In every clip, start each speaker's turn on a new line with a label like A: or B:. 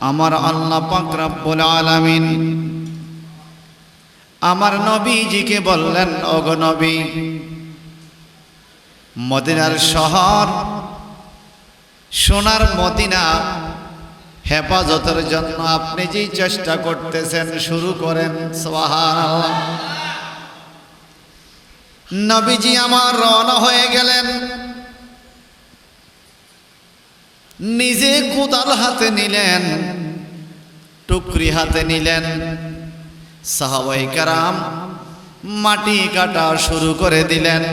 A: আমার আল্লাহ পাক রব্বুল আলামিন আমার নবীজিকে বললেন, ওগো নবী, মদিনার শহর সোনার মদিনা হেফাজতের জন্য আপনি যে চেষ্টা করতেছেন শুরু করেন। সুবহানাল্লাহ। নবীজি আমার রওনা হয়ে গেলেন। নিজে কোদাল হাতে নিলেন, টুকরি হাতে নিলেন। সাহাবায়ে কেরাম মাটি কাটা শুরু করে দিলেন।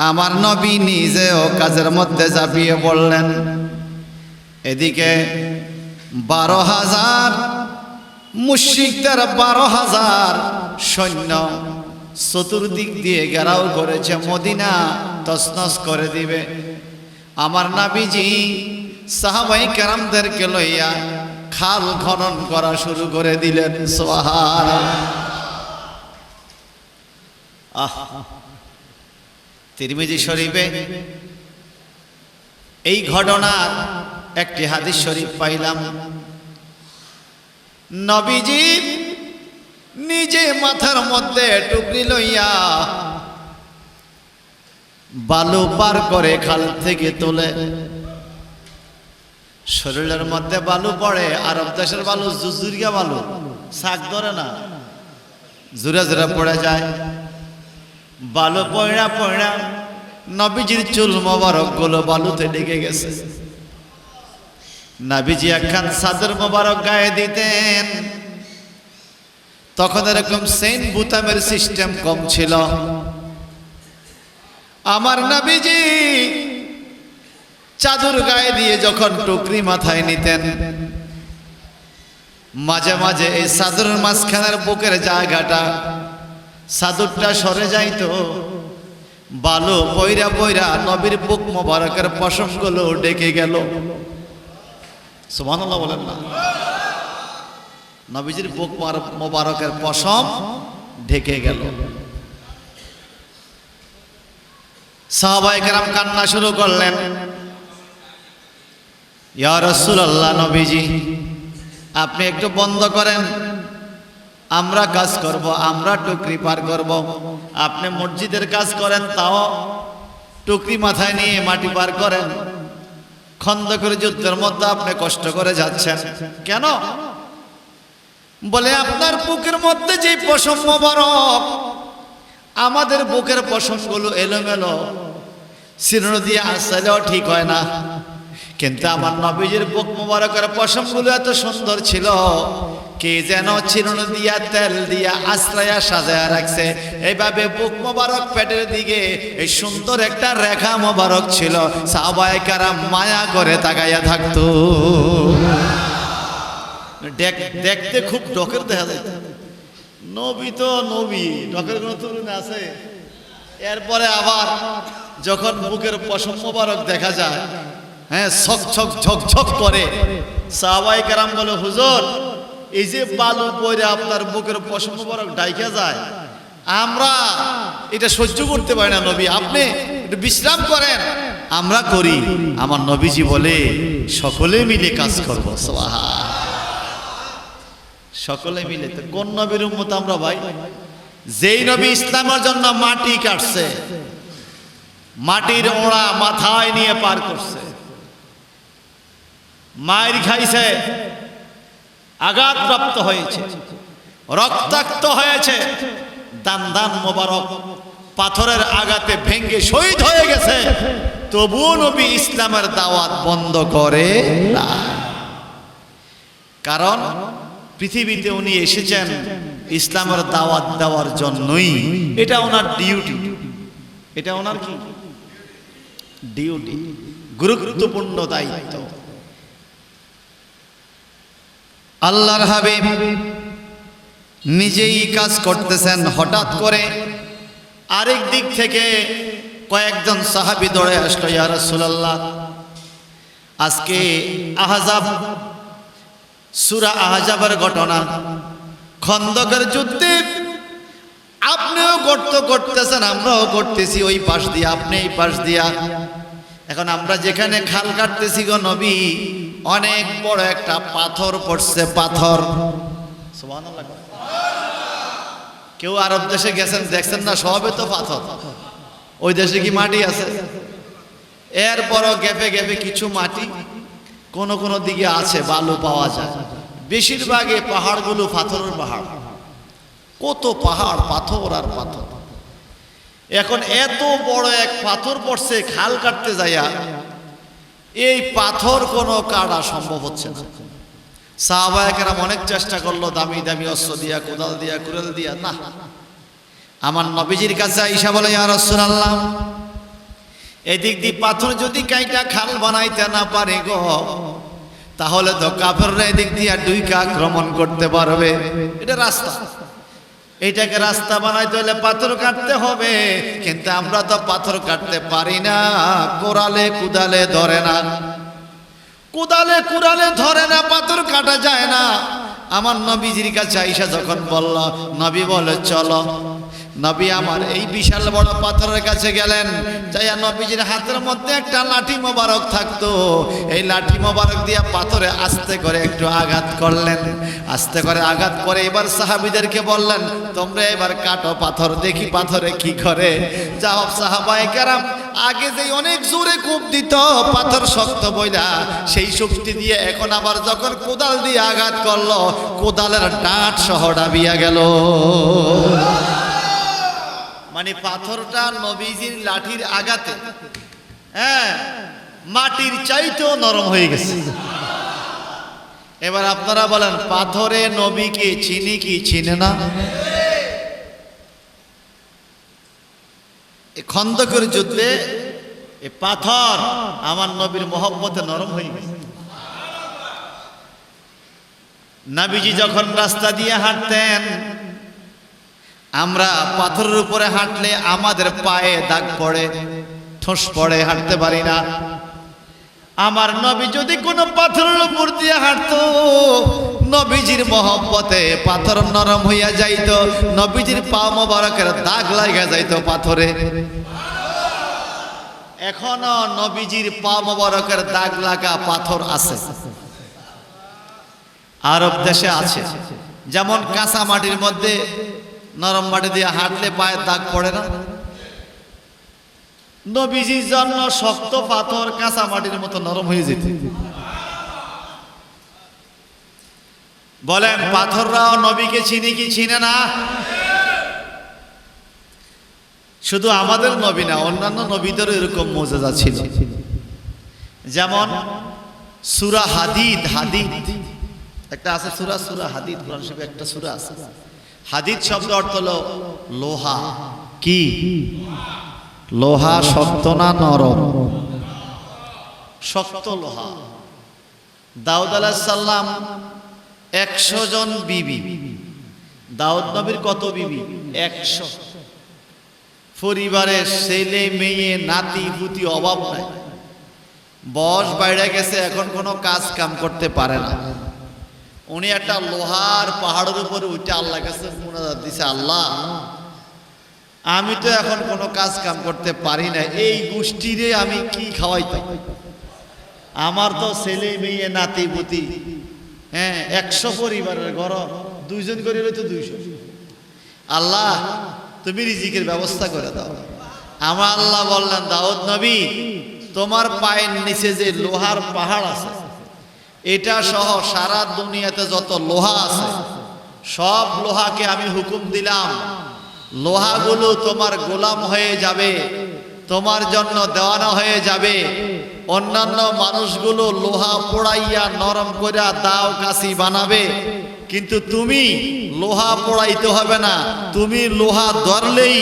A: আমার নবী নিজেও কাজের মধ্যে ঝাঁপিয়ে পড়লেন। এদিকে 12,000 মুশরিকদের 12,000 সৈন্য চতুর্দিক দিয়ে ঘেরাও করেছে, মদিনা তছনছ করে দিবে। আমার নবীজি সাহাবায়ে কেরামদেরকে লইয়া খাল খনন করা শুরু করে দিলেন। সুবহানাল্লাহ। তিরমিজি শরীফে এই ঘটনার একটি হাদিস শরীফ পাইলাম। নবীজি নিজে মাথার মধ্যে টুকরি লইয়া বালু পার করে খাল থেকে তোলে। শরীরের মধ্যে বালু পড়ে, আরব দেশের বালু জুজুরিয়া বালু, শাক ধরে না, জোরে জোরে পড়ে যায়। বালু পয়ড়া পয়ড়া নবীজির চুল মোবারক গুলো বালুতে ঢেকে গেছে। নবীজি একখান চাদর মোবারক গায়ে দিতেন। তখন এরকম সেন বুতামের সিস্টেম কম ছিল। আমার নবীজি চাদর গায়ে দিয়ে যখন টুকরি মাথায় নিতেন, মাঝে মাঝে এই চাদরের মাঝখানের বুকের জায়গাটা চাদরটা সরে যাইতো। বালু পয়রা পয়রা নবীর বুক মোবারকের পশমগুলো ডেকে গেল। সুবহানাল্লাহ বলেন না। নবীজির বুক মোবারকের পশম ঢেকে গেল। সাহাবায়ে কেরাম কান্না শুরু করলেন, ইয়া রাসূলুল্লাহ, নবীজি আপনি একটু বন্ধ করেন, আমরা কাজ করব, আমরা টুকরি পার করব। আপনি মসজিদের কাজ করেন, তাও টুকরি মাথায় নিয়ে মাটি পার করেন। খন্দকের যুদ্ধের মধ্যে আপনি কষ্ট করে যাচ্ছেন কেন? বলে আপনার বুকের মধ্যে যে পশম মোবারক, আমাদের বুকের পশমগুলো এলোমেলো, চিরুনি দিয়ে আঁচড়ালেও ঠিক হয় না, কিন্তু আমার নবীজির বুক মোবারকের পশমগুলো এত সুন্দর ছিল, কে যেন চিরুনি দিয়া তেল দিয়া আশ্রয়া সাজায়া রাখছে। এইভাবে বুক মোবারক পেটের দিকে এই সুন্দর একটা রেখা মোবারক ছিল। সাহাবায়ে কেরাম মায়া করে তাকাইয়া থাকতো। দেখতে খুব ডকের দেখা যায়। নবী তো নবী, ডকের কোনো তুলনা আছে? এরপরে আবার যখন বুকের পশম মোবারক দেখা যায়, হ্যাঁ, ছক ছক ঝক ঝক করে, সাহাবায়ে কেরাম বলে, হুজুর এই যে বালু পরে আপনার বুকের পশম মোবারক ডাইকা যায়, আমরা এটা সহ্য করতে পারি না নবী, আপনি একটু বিশ্রাম করেন, আমরা করি। আমার নবীজি বলে, সকলে মিলে কাজ করবো। সকলে মিলে। তো কোন নবীর উম্মত আমরা ভাই? যেই নবী ইসলামের জন্য মাটি কাটছে, মাটির ওড়া মাথায় নিয়ে পার করছে, মায়ের খাইছে, আঘাতপ্রাপ্ত হয়েছে, রক্তাক্ত হয়েছে, দান দান মোবারক পাথরের আঘাতে ভেঙ্গে শহীদ হয়ে গেছে, তবুও নবী ইসলামের দাওয়াত বন্ধ করে না। কারণ পৃথিবীতে উনি এসেছেন ইসলামের দাওয়াত দেওয়ার জন্যই। এটা ওনার ডিউটি, এটা ওনার কি ডিউটি, গুরুত্বপূর্ণ দায়িত্ব। আল্লাহর হাবিব নিজেই কাজ করতেছেন, হঠাৎ করে আরেক দিক থেকে কয়েকজন সাহাবী দৌড়ে আসলো, ইয়া রাসূলুল্লাহ, আজকে আহজাব, সূরা আহজাবের ঘটনা, খন্দকের যুদ্ধে আপনিও গর্ত করতেছেন, আমরাও করতেছি, ওই পাশ দিয়া, আপনি এই পাশ দিয়া। এখন আমরা যেখানে খাল কাটতেছি গো নবী, অনেক বড় একটা পাথর পড়ছে, পাথর। সুবহানাল্লাহ। কেউ আরব দেশে গেছেন, দেখছেন না, সবে তো পাথর। ওই দেশে কি মাটি আছে? এরপরও গেপে গেপে কিছু মাটি কোন কোন দিকে আছে, বালু পাওয়া যায়। বেশিরভাগই পাহাড়গুলো পাথরের পাহাড়। কত পাহাড়, পাথর আর পাথর। এখন এত বড় এক পাথর পড়ছে, খাল কাটতে যাইয়া এই পাথর কোনো কাটা সম্ভব হচ্ছে না। সাহাবায়ে কেরাম অনেক চেষ্টা করলো, দামি দামি অস্ত্র দিয়া, কোদাল দিয়া, কুড়াল দিয়া, না। আমার নবীজির কাছে আইসা বলে, ইয়া রাসূলুল্লাহ, এদিক দিয়ে পাথর যদি কাইটা খাল বানাইতে না পারে গো, তাহলে তো কাফেররা এদিক দিয়ে দুইকা আক্রমণ করতে পারবে। এটা রাস্তা, এইটাকে রাস্তা বানাইতে হলে পাথর কাটতে হবে, কিন্তু আমরা তো পাথর কাটতে পারি না, কোরালে কুদালে ধরে না, কুদালে কুড়ালে ধরে না, পাথর কাটা যায় না। আমার নবীজির কাছে আইসা যখন বলল, নবী বলে চলো। নবী আমার এই বিশাল বড় পাথরের কাছে গেলেন, যাইয়া নবীজির হাতের মধ্যে একটা লাঠি মোবারক থাকতো, এই লাঠি মোবারক দিয়া পাথরে আস্তে করে একটু আঘাত করলেন। আস্তে করে আঘাত করে এবার সাহাবীদেরকে বললেন, তোমরা এবার কাটো পাথর, দেখি পাথরে কি করে। যাও সাহাবায়ে কেরাম আগে যে অনেক জোরে কূপ দিত পাথর শক্ত বইলা, সেই শক্তি দিয়ে এখন আবার যখন কোদাল দিয়ে আঘাত করলো, কোদালের ডাঁট সহ ডাবিয়া গেল। মানে পাথরটা নবীজির লাঠির আঘাতে মাটির চাইতেও নরম হয়ে গেছে। এবার আপনারা বলেন, পাথরে নবীকে চিনি কি চিনে না? খন্দকের যুদ্ধে এই পাথর আমার নবীর মহব্বতে নরম হয়ে গেছে। নবীজি যখন রাস্তা দিয়ে হাঁটতেন, আমরা পাথরের উপরে হাঁটলে আমাদের পায়ে দাগ পড়ে, ঠোঁস পড়ে, হাঁটতে পারি না। আমার নবী যদি কোনো পাথরের উপর দিয়ে হাঁটতো, নবীজির মহব্বতে পাথর নরম হইয়া যাইত, নবীজির পা মোবারকের দাগ লাগা যাইত পাথরে। এখনো নবীজির পা মোবারকের দাগ লাগা পাথর আছে, আরব দেশে আছে। যেমন কাঁচা মাটির মধ্যে নরম মাটি দিয়ে হাঁটলে পায়ের দাগ পড়ে না, নবীজির জন্য শক্ত পাথর কাঁচা মাটির মতো নরম হয়ে যেত। বলেন, পাথররাও নবীকে চিনি কি চিনে না? শুধু আমাদের নবী না, অন্যান্য নবীদেরও এরকম মুজিজা ছিল। যেমন সূরা হাদিদ, হাদিদ একটা আছে সূরা, সূরা হাদিদ, কোরআন শরীফে একটা সূরা আছে। হাদিদ শব্দ অর্থ হলো লোহা। কি লোহা? শক্ত না নরম? শক্ত লোহা। দাউদ আলাইহিস সালাম 100 জন বিবি। দাউদ নবীর কত বিবি? 100। পরিবারের ছেলে মেয়ে নাতি পুতি অভাব নাই। বয়স বাইরে গেছে, এখন কোনো কাজ কাম করতে পারে না। উনি একটা লোহার পাহাড়ের উপরে উঠে আল্লাহর কাছে মুনাজাত দিছে, আল্লাহ আমি তো এখন কোনো কাজ কাম করতে পারি না, এই গোষ্ঠীরে আমি কি খাওয়াইতাম? আমার তো ছেলে মেয়ে নাতি পুতি 100 পরিবারের ঘর, 2 জন করে তো 200। আল্লাহ তুমি রিজিকের ব্যবস্থা করে দাও। আমার আল্লাহ বললেন, দাউদ নবী তোমার পায়ের নিচে যে লোহার পাহাড় আছে, এটা সহ সারা দুনিয়াতে যত লোহা আছে সব লোহাকে আমি হুকুম দিলাম, লোহাগুলো তোমার গোলাম হয়ে যাবে, তোমার জন্য দেওয়ানা হয়ে যাবে। অন্যান্য মানুষগুলো লোহা পোড়াইয়া নরম করে দাও কাশি বানাবে, কিন্তু তুমি লোহা পোড়াইতে হবে না, তুমি লোহা ধরলেই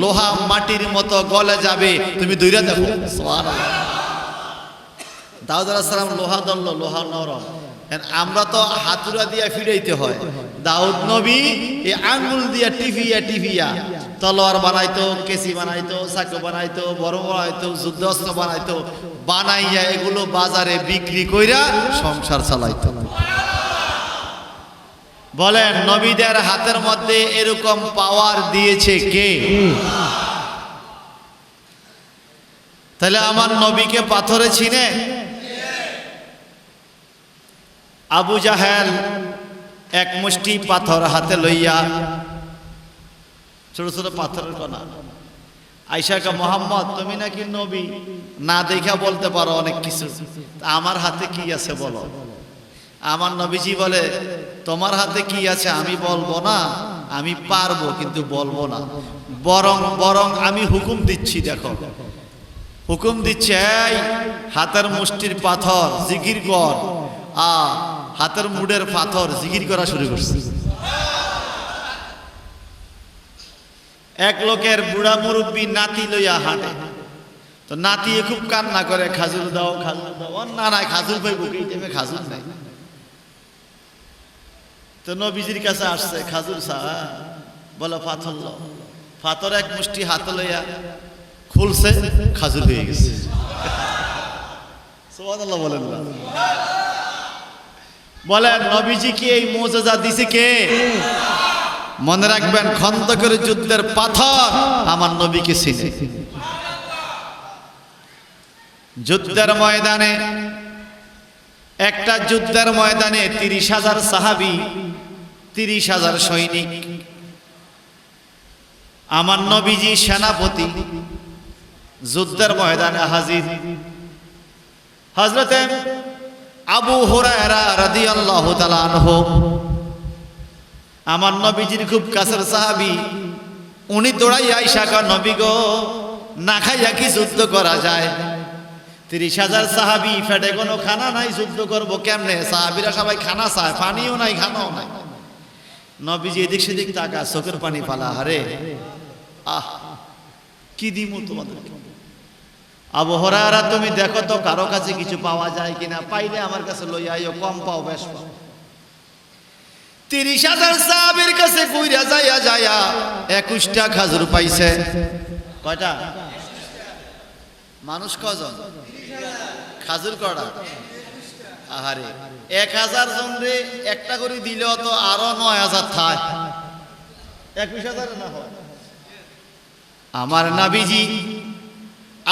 A: লোহা মাটির মতো গলে যাবে, তুমি দূরে দেখো। দাউদ আলাইহিস সালাম লোহা ধরলো, লোহা নরম। আমরা তো হাতুড়া দিয়া ফিরাইতে হয়, দাউদ নবী এই আঙ্গুল দিয়া টিফিয়া টিফিয়া তলোয়ার বানাইতো, কেসি বানাইতো, চাকু বানাইতো, বড় বানাইতো, যুদ্ধাস্ত্র বানাইতো, বানাইয়া এগুলো বাজারে বিক্রি কইরা সংসার চালাইতো। বলেন, নবীদের হাতের মধ্যে এরকম পাওয়ার দিয়েছে কে? তাহলে আমার নবীকে পাথরে চিনে? আবু জাহেল এক মুষ্টি পাথর হাতে লইয়া, ছোট ছোট পাথরের কণা, আয়েশাকে মোহাম্মদ তুমি নাকি নবী, না দেখা বলতে পারো অনেক কিছু, আমার হাতে কি আছে বলো। আমার নবীজি বলে তোমার হাতে কি আছে আমি বলবো না, আমি পারবো কিন্তু বলবো না, বরং আমি হুকুম দিচ্ছি। দেখো হুকুম দিচ্ছে, এই হাতের মুষ্টির পাথর জিকির কর। হাতের মুডের পাথর জিকির করা শুরু করছে। এক লোকের বুড়া মুরব্বী নাতি লইয়া হাঁটে, তো নাতি খুব কান্না করে, খাজুর দাও খাজুর দাও। না না খাজুর পাইব, এই টাইমে খাজুর নাই। তো নবীজির কাছে আসছে, খাজুর চা, বলো পাথর লো। পাথর এক মুষ্টি হাতে লইয়া খুলছে, খাজুর হয়ে গেছে। সুবহানাল্লাহ বলেন না। বলেন নবীজি কি এই মুজিজা দিছে কে? মনে রাখবেন, খন্দকের যুদ্ধের পাথর আমার নবীকে চিনে। যুদ্ধের ময়দানে, একটা যুদ্ধের ময়দানে 30,000 সাহাবী, 30,000 সৈনিক, আমার নবীজি সেনাপতি যুদ্ধের ময়দানে হাজির। হযরতে আবু হুরায়রা রাদিয়াল্লাহু তাআলা আনহু আমার নবীজির খুব কাছের সাহাবী, উনি দৌড়াইয়া আইসা কয়, নবী গো, না খাইয়া কি যুদ্ধ করা যায়? 30,000 সাহাবী, পেটে কোনো খানা নাই, যুদ্ধ করবো কেমনে? সাহাবীরা সবাই খানা চায়, পানিও নাই খানাও নাই। নবীজি এদিক সেদিক তাকা, চোখের পানি ফালা, আরে কি দিমু তোমাদেরকে? আবু হুরায়রা তুমি দেখো তো কারো কাছে কিছু পাওয়া যায় কিনা, পাইলে আমার কাছে লইয়া আইও, কম পাও বেশ পাও। 30,000 সাহাবীর কাছে কইরা যায়া 21টা খাজুর পাইছে। কয়টা? মানুষ কজন? খাজুর কয়টা? আহারে 1000 জন রে একটা করে দিলেও তো আরো 9000 থায়, 21,000 না হয়। আমার নবীজি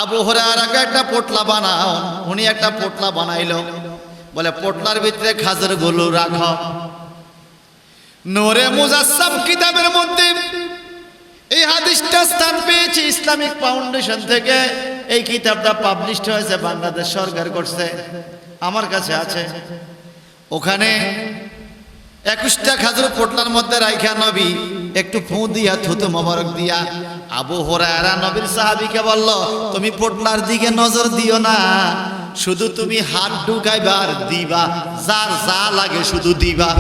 A: আবু হুরায়রাকে একটা পোটলা বানাও, উনি একটা পোটলা বানাইলো, বলে পোটলার ভিতরে খাজুর গুলো রাখো। নূরে মুজাসসাম কিতাবের মধ্যে এই হাদিসটা স্থান পেয়েছে, ইসলামিক ফাউন্ডেশন থেকে এই কিতাবটা পাবলিশড হয়েছে, বাংলাদেশ সরকার করছে, আমার কাছে আছে। ওখানে 21টা খাজুর পোটলার মধ্যে রাইখা নবী একটু ফু দিয়া, থুতু মোবারক দিয়া, আবু হুরায়রা নবীর সাহাবীকে বলল, তুমি পোটলার দিকে নজর দিও না, শুধু তুমি হাত ঢুকাইবা আর দিবা, যার যা লাগে শুধু দিবা।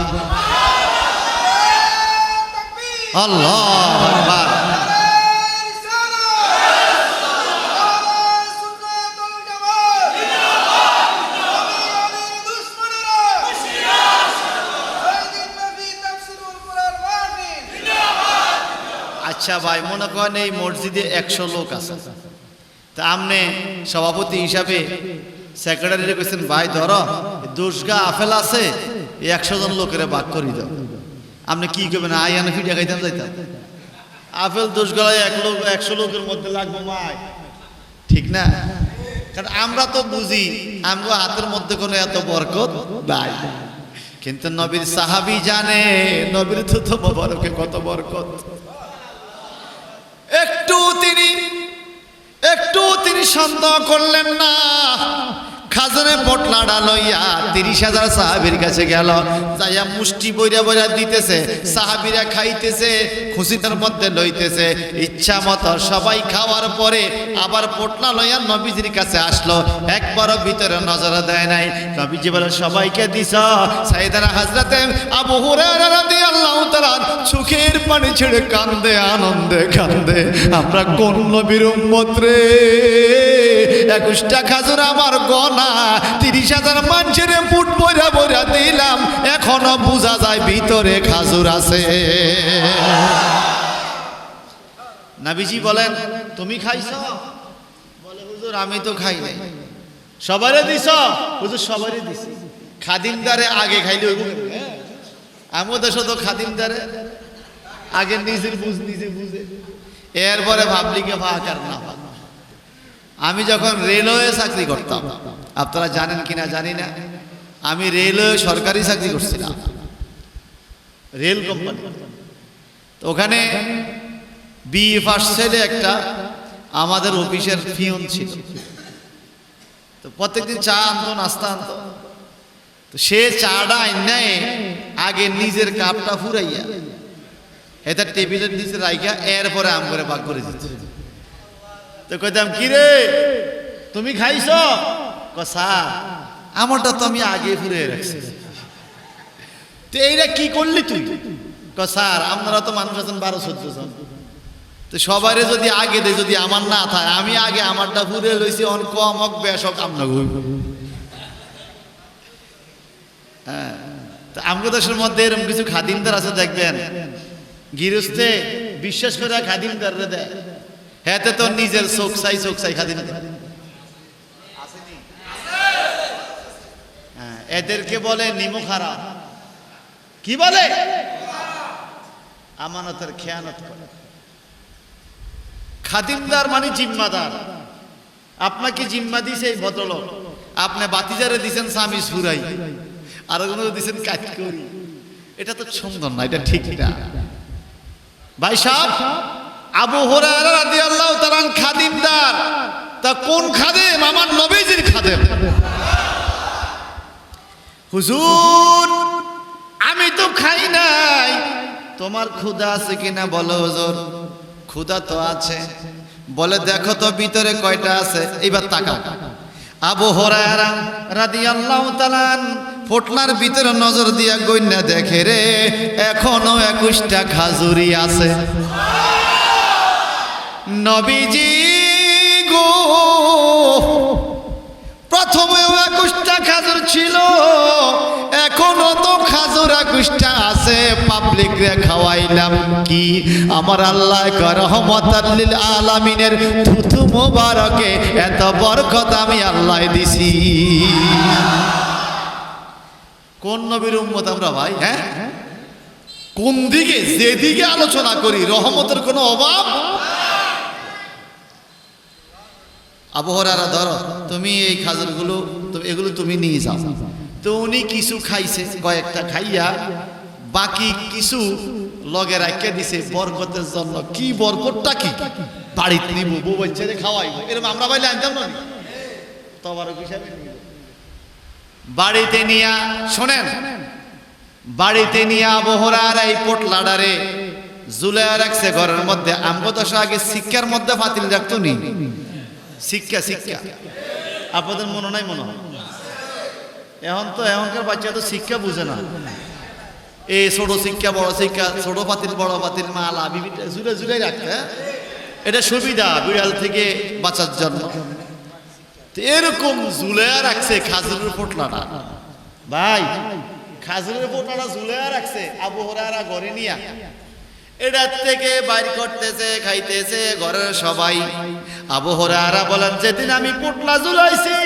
A: আল্লাহু আকবার। আচ্ছা ভাই, মনে করেন এই মসজিদে 100 লোক আছে, তা আপনি সভাপতি হিসাবে সেক্রেটারি কইছেন, ভাই ধরো 10 গা আপেল আছে, 100 জন লোকের ভাগ করে দাও। আপনি কি করবেন? আইয়ানা ফিডা খাইতাম যাইতাম, আপেল 10 গলায় 100 লোকের মধ্যে লাগবে মাই, ঠিক না? কারণ আমরা তো বুঝি আমরা হাতের মধ্যে কোনো এত বরকত নাই, কিন্তু নবীর সাহাবী জানে নবীর থুতু মোবারকে কত বরকত। একটু তিনি সন্দেহ করলেন না, খাজনে পোটলাটা লইয়া 30,000 সাহাবীর কাছে গেল, যাইয়া মুষ্টি বইরা বইরা দিতেছে, সাহাবীরা খাইতেছে, খুশিটার মধ্যে লইতেছে, ইচ্ছা মতো সবাই খাওয়ার পরে আবার পোটলা লইয়া নবীজির কাছে আসলো, একবারও ভিতরে নজর দেয় নাই। নবীজি বলে, সবাইকে দিছ? সাইয়েদানা হযরতে আবু হুরায়রা রাদিয়াল্লাহু তাআলা চোখের পানি ছেড়ে কান্দে, আনন্দে কান্দে, আমরা কোন নবীর উম্মত রে? 21টা খাজুর আমার গনা, 30,000 মানুষের মুঠ বইরা বইরা দিলাম, এখনো বোঝা যায় ভিতরে খাজুর আছে। নবীজি বলেন, তুমি খাইছো? বলে, হুজুর আমি তো খাই নাই। সবারে দিছ? হুজুর সবারই দিছি। খাদিমদারে আগে খাইলে হইব? আমিও দেশে তো খাদিমদারে আগে নিজে বুঝে, এরপরে পাবলিকে ভাগ আর না। আমি যখন রেলওয়ে চাকরি করতাম, আপনারা জানেন কিনা জানি না, আমি রেলে সরকারি চাকরি করছিলাম, রেল কোম্পানি। তো ওখানে বিএ পাস ছেলে একটা আমাদের অফিসের পিয়ন ছিল। তো প্রত্যেকদিন চা আনতো, নাস্তা আনতো। তো সে চাটা আইনায় আগে নিজের কাপটা ফুরাইয়া এটা টেবিলের নিচে রাইখা এরপরে আম করে ভাগ করে দিত। তো কইতাম, কি রে তুমি খাইছ? স্যার আমারটা তো আমি আগে ফুরিয়ে রাখছি। তো এইটা কি করলি তুই? স্যার আপনারা তো মানুষ আছেন 12-14 জন, তো সবাই যদি আগে দেয়, যদি আমার না থাকে, আমি আগে আমারটা ফুরে লইছি, অন কম হোক বেশ হোক আমরা ঘুরব। হ্যাঁ, তো আমগো দেশের মধ্যে এরকম কিছু খাদিমদার আছে দেখবেন, গৃহস্থে বিশ্বাস করে খাদিমদাররে দেয়, হ্যাঁ তো নিজের চোখ চাই খাদিমদার। হ্যাঁ, এদেরকে বলে নিমো খারাপ। কি বলে? আমানতের খেয়ানত করে। খাদিমদার মানে জিম্মাদার। আপনাকে জিম্মা দিছে এই ভদ্রলোক, আপনি বাতিজারে দিছেন স্বামী সুরাই, আর কোনো দিছেন কাজ করি। এটা তো সুন্দর না, এটা ঠিক না। ভাই সাহেব, আবু হুরায়রা রাদিয়াল্লাহু তাআলা খাদিমদার। তা কোন খাদেম? আমার নবীজির খাদেম। হুজুর আমি তো খাই নাই, তোমার ক্ষুধা আছে কিনা বলো। হুজুর ক্ষুধা তো আছে। বলে দেখো তো ভিতরে কয়টা আছে। এইবার তাকাও। আবু হুরায়রা রাদিয়াল্লাহু তাআলা ফোটনার ভিতরে নজর দিয়া গইন্না দেখে, রে এখনো 21টা খাজুরি আছে। নবীজি গো, প্রথমে 21টা খাজুর ছিল, এখনো তো খাজুর 21টা আছে। পাবলিক রে খাওয়াইলাম কি? আমার আল্লাহ রহমাতাল লিল আলামিনের থুথু মোবারকে এত বরকত আমি আল্লাহ দিছি। কোন নবীর উম্মত আমরা ভাই? হ্যাঁ, কোন দিকে যেদিকে আলোচনা করি রহমতের কোনো অভাব। আবু হুরায়রা ধরো তুমি এই খাজুরগুলো, এগুলো তুমি নিয়ে যাও। তো উনি কিছু খাইছে, কয়েকটা খাইয়া বাকি কিছু লগে রাখিয়ে দিছে বরকতের জন্য। কি বরকতটা কি? বাড়িতে নিব, বউ বাচ্চারে খাওয়াইব, এরকম আমরা বাইলে আনতাম না। তবারক হিসাবে বাড়িতে নিয়া, শোনেন, বাড়িতে নিয়ে আবু হুরায়রা এই পোটলাডারে ঝুলাইয়া রাখছে ঘরের মধ্যে। আমগো তো আগে শিক্ষার মধ্যে ফাতিল রাখতো নি, শিক্ষা আপনাদের মনে নাই? মনে হয় এখন তো এখনকার বাচ্চা তো শিক্ষা বুঝে না। এই ছোট শিক্ষা, বড় শিক্ষা, ছোট পাতিল বড় পাতিল মালা বিভিন্ন ঝুলে রাখতে, এটা সুবিধা বিড়াল থেকে বাঁচার জন্য। এরকম ঝুলাইয়া রাখছে খাজুরের পোটলাটা। ভাই খাজুরের পোটলাটা ঝুলাইয়া রাখছে আবু হুরায়রা ঘরে নিয়া। এটার থেকে বাইর করতেছে, খাইতেছে ঘরের সবাই। আবু হুরায়রা বলেন, যেদিন আমি পোটলা ঝুলাইছি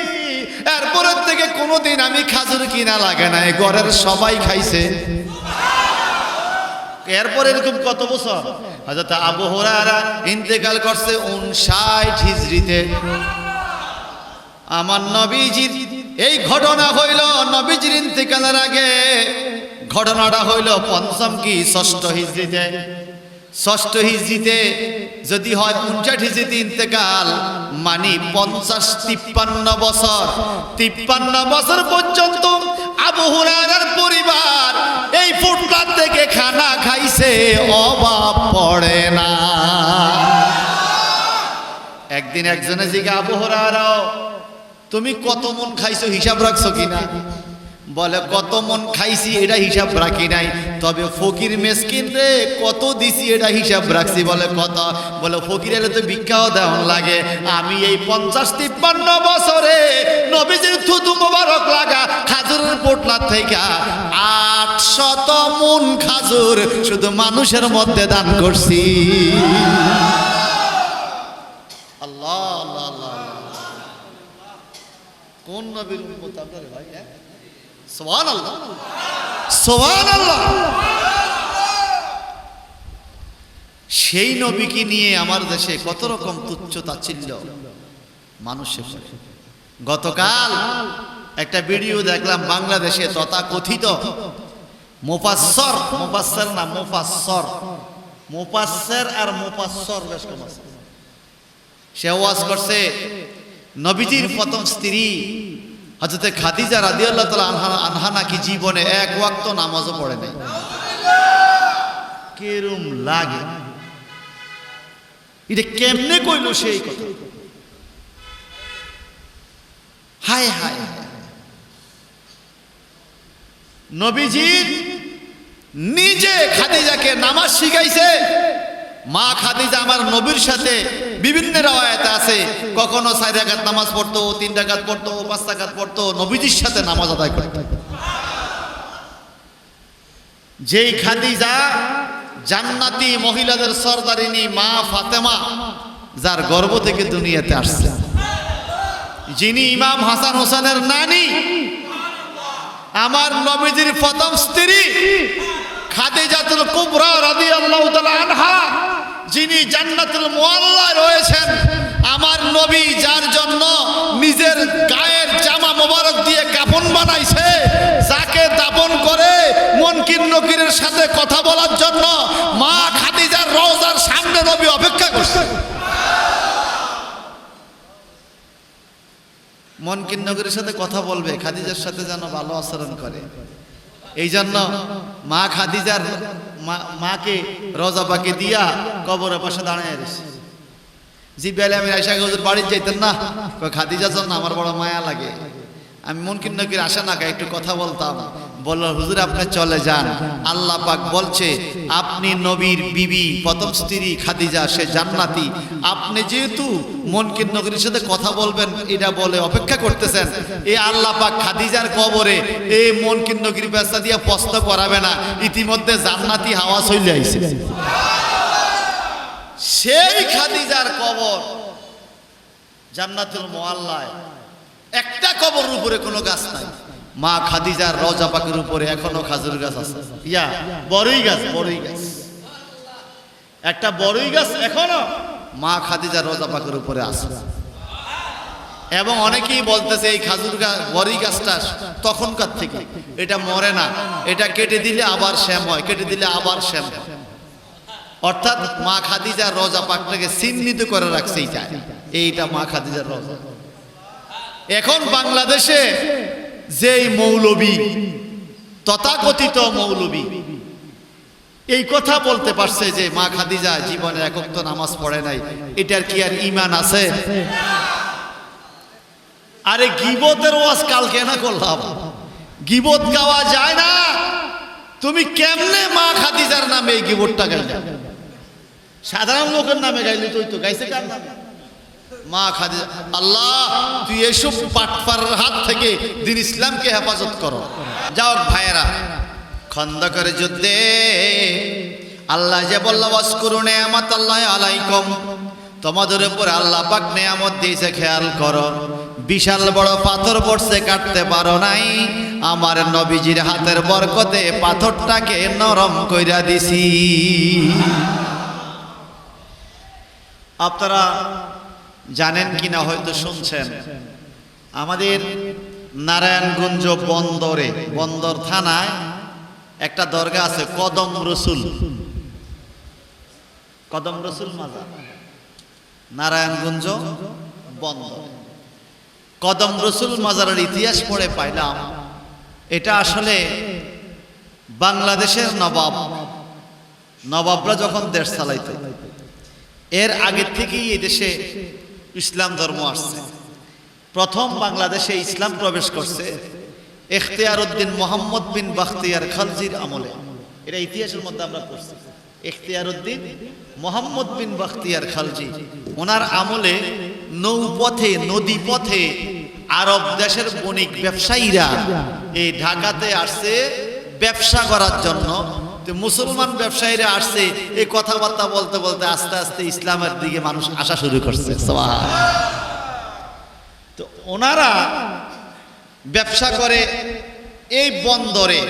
A: এরপরের থেকে কোনোদিন আমি খাজুর কিনা লাগে নাই, ঘরের সবাই খাইছে। এরপর এরকম কত বছর? হযরত আবু হুরায়রা ইন্তেকাল করছে 59 হিজরিতে। আমার নবীজির এই ঘটনা হইল নবীজির ইন্তেকালের আগে। ঘটনাটা হইল পঞ্চম কি 6 হিজরিতে। 6 হিজরিতে যদি হয় 59 হিজরিতে ইন্তেকাল, মানে 50-53 বছর। 53 বছর পর্যন্ত আবু হুরায়রার পরিবার এই ফুটপাত থেকে খানা খাইছে, অভাব পড়ে না। একদিন একজনে জিজ্ঞাসা, আবু হুরায়রা তুমি কত মন খাইছো হিসাব রাখছো কিনা? বলে কত মন খাইছি এটা হিসাব রাখি নাই, তবে ফকির মিসকিন রে কত দিছি এটা হিসাব রাখছি। বলে কত? বলে ফকির এলে তো ভিক্ষাও দেওয়ান লাগে। আমি এই 50-53 বছরে নবীজির থুতু মোবারক লাগা খাজুরের পোটলা থেকে 800 মন খাজুর শুধু মানুষের মধ্যে দান করছি। আল্লাহ আল্লাহ আল্লাহ, কোন নবীর উম্মত আপনারা ভাই? সুবহানাল্লাহ সুবহানাল্লাহ। সেই নবীকে নিয়ে আমার দেশে কত রকম তুচ্ছ তাচ্ছিল্য মানুষের। গতকাল একটা ভিডিও দেখলাম বাংলাদেশে তথাকথিত মুফাসসর, মুফাসসর না মুফাসসর, মুফাসসর আর মুফাসসর বেশ কম আছে। সে ওয়াজ করছে নবীজির প্রথম স্ত্রী হযরত খাদিজা রাদিয়াল্লাহু তাআলা আনহা নাকি জীবনে এক ওয়াক্ত নামাজও পড়ে নাই। কেরম লাগে, এটা কেমনে কইল সেই কথা? হায় হায়, নবীজি নিজে খাদিজাকে নামাজ শিখাইছে। মা খাদিজা আমার নবীর সাথে বিভিন্ন রাওয়ায়াতে আছে, কখনো 4 রাকাত নামাজ পড়তো, 3 রাকাত পড়তো, 5 রাকাত পড়তো, নবীজির সাথে নামাজ আদায় করতো। যেই খাদিজা জান্নাতি মহিলাদের সরদারিনী মা ফাতেমা, যার গর্ভ থেকে দুনিয়াতে আসছে, যিনি ইমাম হাসান হোসেনের নানি, আমার নবীজির প্রথম স্ত্রী খাদিজাতুল কুবরা রাদিয়াল্লাহু তাআলা আনহা, যিনি জান্নাতুল মুআল্লায় রয়েছেন, আমার নবী যার জন্য নিজের গায়ের জামা মোবারক দিয়ে কাফন বানাইছে, যাকে দাফন করে মুনকির নকিরের সাথে কথা বলার জন্য মা খাদিজার রওজার সামনে নবী অপেক্ষা করছে। মুনকির নকিরের সাথে কথা বলবে, খাদিজার সাথে যেন ভালো আচরণ করে। এই জন্য মা খাদিজার মাকে রওজা পাকে দিয়া কবরের পাশে দাঁড়ায় রয়েছে। জিব্রাইল আমিন আয়েশা হুজুর বাড়ি যাইতেন না, খাদিজার জন্য আমার বড় মায়া লাগে, আমি মুনকির নকির আসা না একটু কথা বলতাম। বলল হুজুর আপনি চলে যান, আল্লাহ পাক বলছে আপনি নবীর বিবি প্রথম স্ত্রী খাদিজা, সে জান্নাতি, আপনি যেহেতু মুনকির নকিরের সাথে কথা বলবেন এটা বলে অপেক্ষা করতেছেন, এই আল্লাহ পাক খাদিজার কবরে এই মুনকির নকির ব্যবস্থা দিয়ে প্রশ্ন করাবে না, ইতিমধ্যে জান্নাতি হাওয়া চলে আইছে। সেই খাদিজার কবর জান্নাতুল মুআল্লায়, একটা কবরের উপরে কোনো গাছ নাই। মা খাদিজার রওজা পাকের উপরে এখনো খাজুর গাছ আছে, ইয়া বড়ই গাছ, বড়ই গাছ, একটা বড়ই গাছ এখনো মা খাদিজার রওজা পাকের উপরে আছে। এবং অনেকেই বলতেছে এই খাজুর গাছ, বড়ই গাছটা তখনকার থেকে, এটা মরে না, এটা কেটে দিলে আবার শ্যাম হয়, কেটে দিলে আবার শ্যাম হয়। অর্থাৎ মা খাদিজার রওজা পাকটাকে চিহ্নিত করে রাখছে এইটা মা খাদিজার রওজা। এখন বাংলাদেশে যেই মৌলবী, তথাকথিত মৌলবী, এই কথা বলতে পারছে যে মা খাদিজা জীবনে এক ওয়াক্ত নামাজ পড়ে নাই, এটার কি আর ঈমান আছে? আরে গীবতের ওয়াজ কালকে না করলাম, গীবত গাওয়া যায় না। তুমি কেমনে মা খাদিজার নামে এই গীবতটা গাইলে? সাধারণ লোকের নামে গাইলে তো গাইছে কার নামে? মা খাদিজা। আল্লাহ তুই এসব পাটপার হাত থেকে দিন ইসলামকে হেফাজত করো। যাও ভাইয়েরা, খন্দকের যুদ্ধে আল্লাহ যে বলল ওয়াসকুরু নিয়ামাতাল্লাহি আলাইকুম, তোমাদের উপর আল্লাহ পাক নিয়ামত দিয়েছে, খেয়াল করো। বিশাল বড় পাথর পড়ছে, কাটতে পারো নাই, আমার নবীজির হাতের বরকতে পাথরটাকে নরম কইরা দিছি। আপনারা জানেন কিনা হয়তো শুনছেন, আমাদের নারায়ণগঞ্জ বন্দরে, বন্দর থানায় একটা দরগা আছে, কদম রসুল, কদম রসুল মাজার, নারায়ণগঞ্জ বন্দর। কদম রসুল মাজারের ইতিহাস পড়ে পাইলাম এটা আসলে বাংলাদেশের নবাবরা যখন দেশ চালাইত, এর আগে থেকেই এই দেশে ইসলাম ধর্ম আসছে। প্রথম বাংলাদেশে ইসলাম প্রবেশ করছে ইখতিয়ারউদ্দিন মোহাম্মদ বিন বাখতিয়ার খালজির আমলে। এটা ইতিহাসের মধ্যে আমরা পড়ছি, ইখতিয়ারউদ্দিন মোহাম্মদ বিন বাখতিয়ার খালজি, ওনার আমলে নৌপথে, নদী পথে আরব দেশের বণিক ব্যবসায়ীরা এই ঢাকাতে আসছে ব্যবসা করার জন্য। তো মুসলমান ব্যবসায়ীরা আসছে, এই কথাবার্তা বলতে বলতে আস্তে আস্তে ইসলামের দিকে মানুষ আসা শুরু করছে। তো ওনারা ব্যবসা করে এই বন্দরে,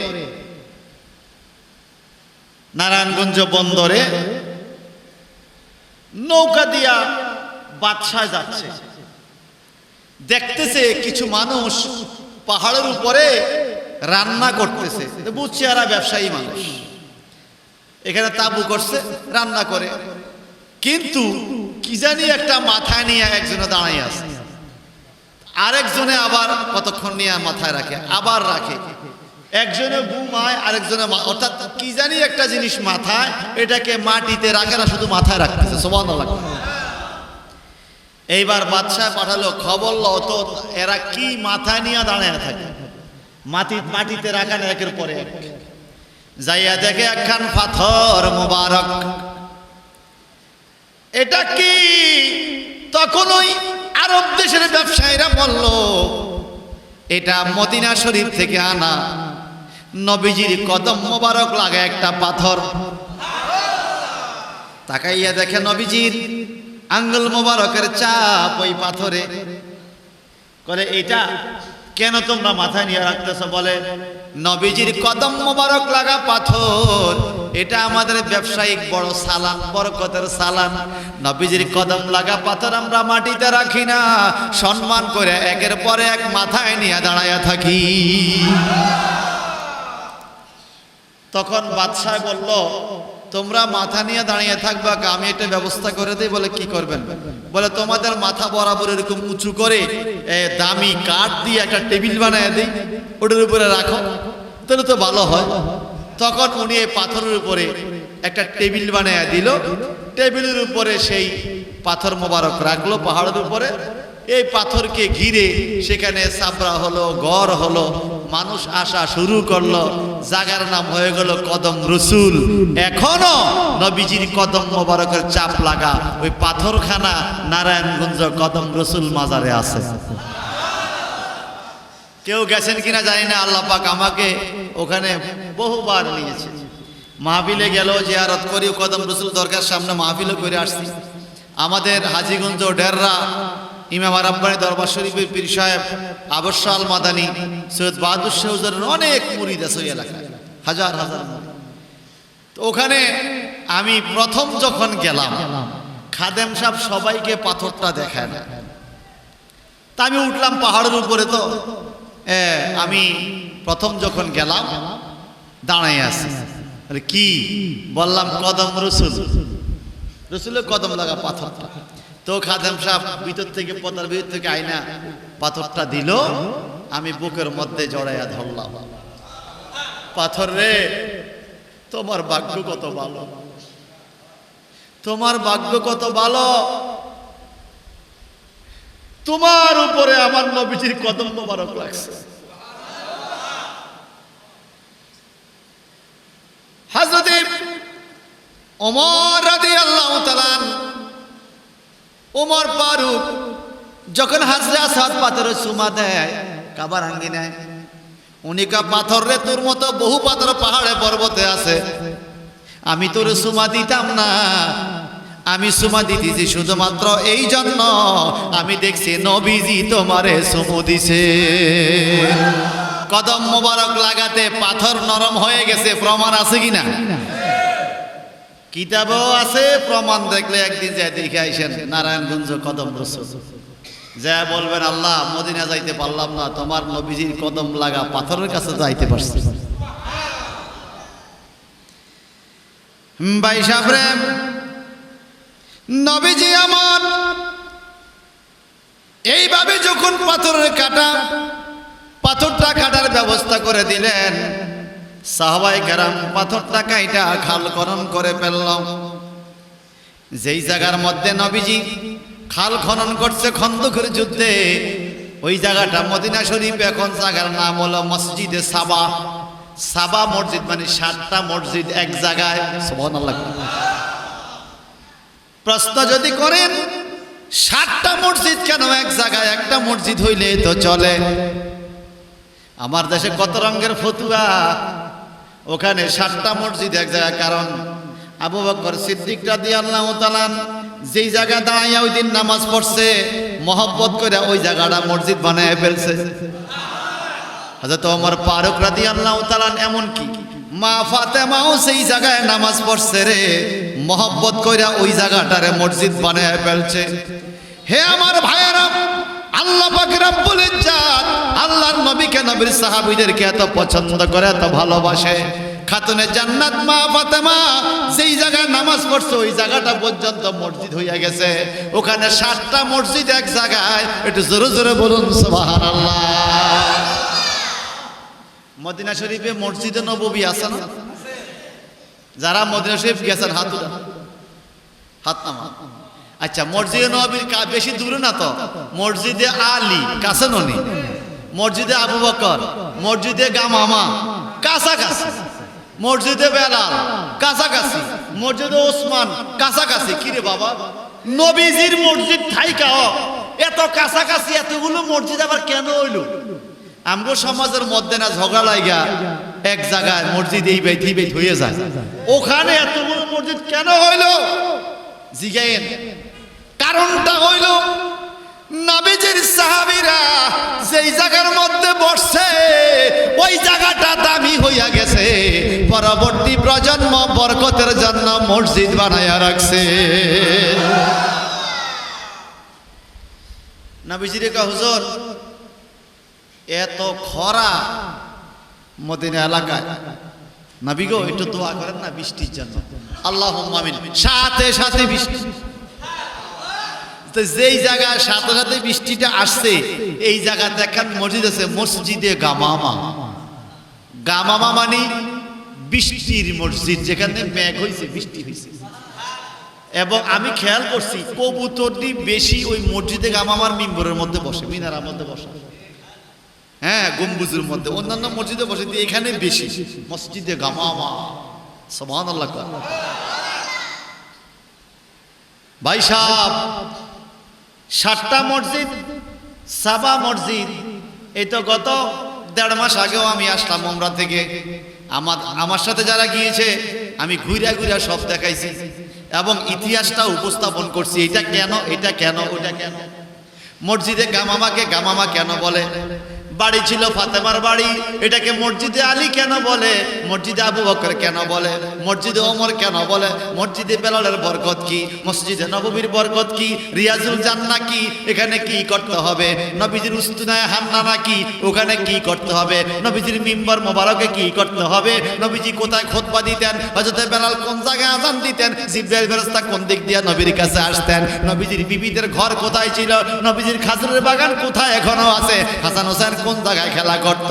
A: নারায়ণগঞ্জ বন্দরে নৌকা দিয়া বাদশাহ যাচ্ছে, দেখতেছে কিছু মানুষ পাহাড়ের উপরে রান্না করতেছে, বুঝছি এরা ব্যবসায়ী মানুষ, এখানে তাবু করছে রান্না করে, কিন্তু কি জানি একটা মাথায় নিয়ে একজনে দাঁড়াই আছে, আরেকজনে আবার কতক্ষণ নিয়ে মাথায় রাখে, আবার রাখে, একজনে ঘুমায় আরেকজনে, অর্থাৎ কি জানি একটা জিনিস মাথায়, এটাকে মাটিতে রাখে না, শুধু মাথায় রাখতেছে। সুবহানাল্লাহ। এইবার বাদশাহ পাঠালো খবর লো তো এরা কি মাথায় নিয়ে দাঁড়ায় থাকে, মাটিতে রাখা না একের পরে এক। যাইয়া দেখে একখান পাথর মোবারক, এটা কি? তখন ওই আরব দেশের ব্যবসায়ীরা বলল এটা মদিনা শরীফ থেকে আনা নবীজির কদম মোবারক লাগা একটা পাথর। তাকাইয়া দেখে নবীজির আঙ্গুল মোবারকের চাপ ওই পাথরে। বলে এটা কেন তোমরা মাথায় নিয়ে রাখতেছ? বলে নবীজির কদম মোবারক লাগা পাথর, এটা আমাদের ব্যবসায়িক বড় সালান, বরকতের সালান। নবীজির কদম লাগা পাথর আমরা মাটিতে রাখি না, সম্মান করে একের পরে এক মাথায় নিয়ে দাঁড়ায়া থাকি। তখন বাদশাহ বলল তোমরা মাথা নিয়ে দাঁড়িয়ে থাকবা, আমি একটা ব্যবস্থা করে দিই। বলে কি করবেন? বলে তোমাদের মাথা বরাবর এরকম উঁচু করে দামি কাঠ দিয়ে একটা টেবিল বানায় দিই, ওটার উপরে রাখো, তাহলে তো ভালো হয়। তখন উনি এই পাথরের উপরে একটা টেবিল বানায় দিল, টেবিলের উপরে সেই পাথর মোবারক রাখলো পাহাড়ের উপরে। এই পাথরকে ঘিরে সেখানে সাবরা হলো, গড় হলো, মানুষ আসা শুরু করলো, জায়গার নাম হয়ে গেল কদম রসুল। এখনো নবীজির কদম মোবারকের চাপ লাগা ওই পাথরখানা নারায়ণগঞ্জ কদম রসুল মাজারে আছে। কেউ গেছেন কিনা জানি না, আল্লাহ পাক আমাকে ওখানে বহুবার নিয়েছে। মাহফিলে গেল, জিয়ারত করি, কদম রসুল দরগার সামনে মাহফিলও করে আসছি। আমাদের হাজীগঞ্জ ডেররা ইমাম রাব্বানী দরবার শরীফের পীর সাহেব আবশ্যা আল মাদানী, সৈয়দ বাহাদুর শাহ হুজুরের অনেক মুরিদ আছে ওই এলাকায়, হাজার হাজার। তো ওখানে আমি প্রথম যখন গেলাম, খাদেম সাহেব সবাইকে পাথরটা দেখায় না। তা আমি উঠলাম পাহাড়ের উপরে, তো আমি প্রথম যখন গেলাম দাঁড়াই আছি। কি বললাম? কদম রসুল, রসুলের কদম লাগা পাথরটা। তো খাদেম সাহেব ভিতর থেকে, পতার ভিতর থেকে আয়না পাথরটা দিল, আমি বুকের মধ্যে জড়াইয়া ধরলাম। পাথর রে, তোমার ভাগ্য কত ভালো, তোমার ভাগ্য কত ভালো, তোমার উপরে আমার নবীজির কদম মোবারক লাগছে। হযরত ওমর রাদিয়াল্লাহু তাআলা, ওমর ফারুক যখন হাজরে আসাদ পাথরে চুমা দেয় কাবার আঙ্গিনায়, উনি কা পাথর রে, তোর মতো বহু পাথর পাহাড়ে পর্বতে আছে, আমি তোর চুমা দিতাম না। আমি চুমা দিতেছি শুধুমাত্র এই জন্য, আমি দেখছি নবীজি তোমারে চুমু দিছে। কদম মোবারক লাগাতে পাথর নরম হয়ে গেছে, প্রমাণ আছে কিনা? কিতাবেও আছে, প্রমাণ দেখলে একদিন যা দেখে আইসেন নারায়ণগঞ্জ কদম রসুল, যা বলবেন আল্লাহ মদিনা যাইতে পারলাম না, তোমার নবীজির কদম লাগা পাথরের কাছে যাইতে পারছি। ভাই সাহেবরে, নবীজি আমার এইভাবে যখন পাথরটা কাটার ব্যবস্থা করে দিলেন, সাহাবায়ে কেরাম পাথরটা কাইটা খাল খনন করে ফেললাম। যেই জায়গার মধ্যে নবীজি খাল খনন করছে খন্দকের যুদ্ধে, ওই জায়গাটা মদিনা শরীফ। এখন জায়গার নাম হলো মসজিদে সাবা। সাবা মসজিদ মানে 7টা মসজিদ এক জায়গায়। সুবহানাল্লাহ। প্রশ্ন যদি করেন 7টা মসজিদ কেন এক জায়গায়? একটা মসজিদ হইলে তো চলে। আমার দেশে কত রঙের ফতুয়া, ওখানে 7টা মসজিদ এক জায়গায়। কারণ আবু বকর সিদ্দিক রাদিয়াল্লাহু তাআলা যেই জায়গা দাঁড়াইয়া ওই দিন নামাজ পড়ছে, মহব্বত করে ওই জায়গাটা মসজিদ বানায় ফেলছে। হযরত ওমর ফারুক রাদিয়াল্লাহু তাআলা এমনকি মা ফাতেমাও সেই জায়গায় নামাজ পড়ছে রে, মহব্বত করে ওই জায়গাটারে মসজিদ বানায় ফেলছে। হে আমার ভাইয়েরা, আল্লাহ পাক রব্বুল ইজ্জাত আল্লাহর নবীকে নবীর সাহাবীদেরকে এত পছন্দ করে, এত ভালোবাসে। খাতুনে জান্নাত মা ফাতেমা যেই জায়গায় নামাজ পড়ছে ওই জায়গাটা পর্যন্ত মসজিদ হইয়া গেছে। ওখানে 7টা মসজিদ এক জায়গায়, একটু জোরে জোরে বলুন সুবহানাল্লাহ। মদিনা শরীফে মসজিদে নববী আছে না? যারা মদিনা শরীফ গেছেন হাত নামা। আচ্ছা, মসজিদে নববীর বেশি দূরে না তো? মসজিদে আলী কাছে ননি, মসজিদে আবু বকর, মসজিদে গামামা কাছাকাছি, মসজিদে বেলাল কাছাকাছি, মসজিদে ওসমান কাছাকাছি। কিরে বাবা, নবীজির মসজিদ থাইকাও এত কাছাকাছি, এতগুলো মসজিদ আবার কেন হইল? আমগো সমাজের মধ্যে না ঝগড়া লাগা এক জায়গায় মসজিদ এই বাইত হয়ে যায়, ওখানে এতগুলো মসজিদ কেন হইল? জিগায়েন কারণটা হইল নবীজির সাহাবীরা যেই জায়গার মধ্যে বসছে ওই জায়গাটা দামি হইয়া গেছে, পরবর্তী প্রজন্ম বরকতের জন্য মসজিদ বানায়া রাখছে। নবীজির কা হুজুর এত খরা মদিনা এলাকায়, নবী গো একটু দোয়া করেন না বৃষ্টির জন্য, আল্লাহুম্মা আমিন। সাথে সাথে বৃষ্টি, তো যেই জায়গায় সাথে সাথে বৃষ্টিটা আসছে এই জায়গা দেখেন মসজিদ আছে, মসজিদে গামামা। গামামা মানে বৃষ্টির মসজিদ, যেখানে মেঘ হয়েছে, বৃষ্টি হয়েছে। এবং আমি খেয়াল করছি কবুতরটি বেশি ওই মসজিদে গামামার মিম্বরের মধ্যে বসে, মিনারার মধ্যে বসে, হ্যাঁ গম্বুজের মধ্যে। অন্যান্য মসজিদে বসে, এখানে বেশি মসজিদে গামামা। সুবহানাল্লাহ। ভাই সাহেব 7টা মসজিদ, সাবা মসজিদ, এই তো গত 1.5 মাস আগেও আমি আসলাম উমরা থেকে। আমার সাথে যারা গিয়েছে আমি ঘুরা ঘুরা সব দেখাইছি এবং ইতিহাসটা উপস্থাপন করছি, এটা কেন, এটা কেন, ওটা কেন। মসজিদে গামামাকে গামামা কেন বলে? বাড়ি ছিল ফাতেমার বাড়ি, এটাকে মসজিদে আলী কেন বলে? মসজিদে আবু বকর কেন বলে? মসজিদে ওমর কেন বলে? মসজিদে বেলালের বরকত কি? মসজিদে নববীর বরকত কি? রিয়াজুল জান্নাহ কি? এখানে কি করতে হবে? নবীজির উস্তুনায়ে হামনামা কি? ওখানে কি করতে হবে? নবীজির মিম্বর মোবারকে কি করতে হবে? নবীজি কোথায় খুতবা দিতেন? হযরত বেলাল কোন জায়গায় আযান দিতেন? জিবরাইল ফেরেশতা কোন দিক দিয়ে নবীর কাছে আসতেন? নবীজির বিবিদের ঘর কোথায় ছিল? নবীজির খাজুরের বাগান কোথায় এখনো আছে? হাসান হোসেন কোন জায়গায় খেলা করত?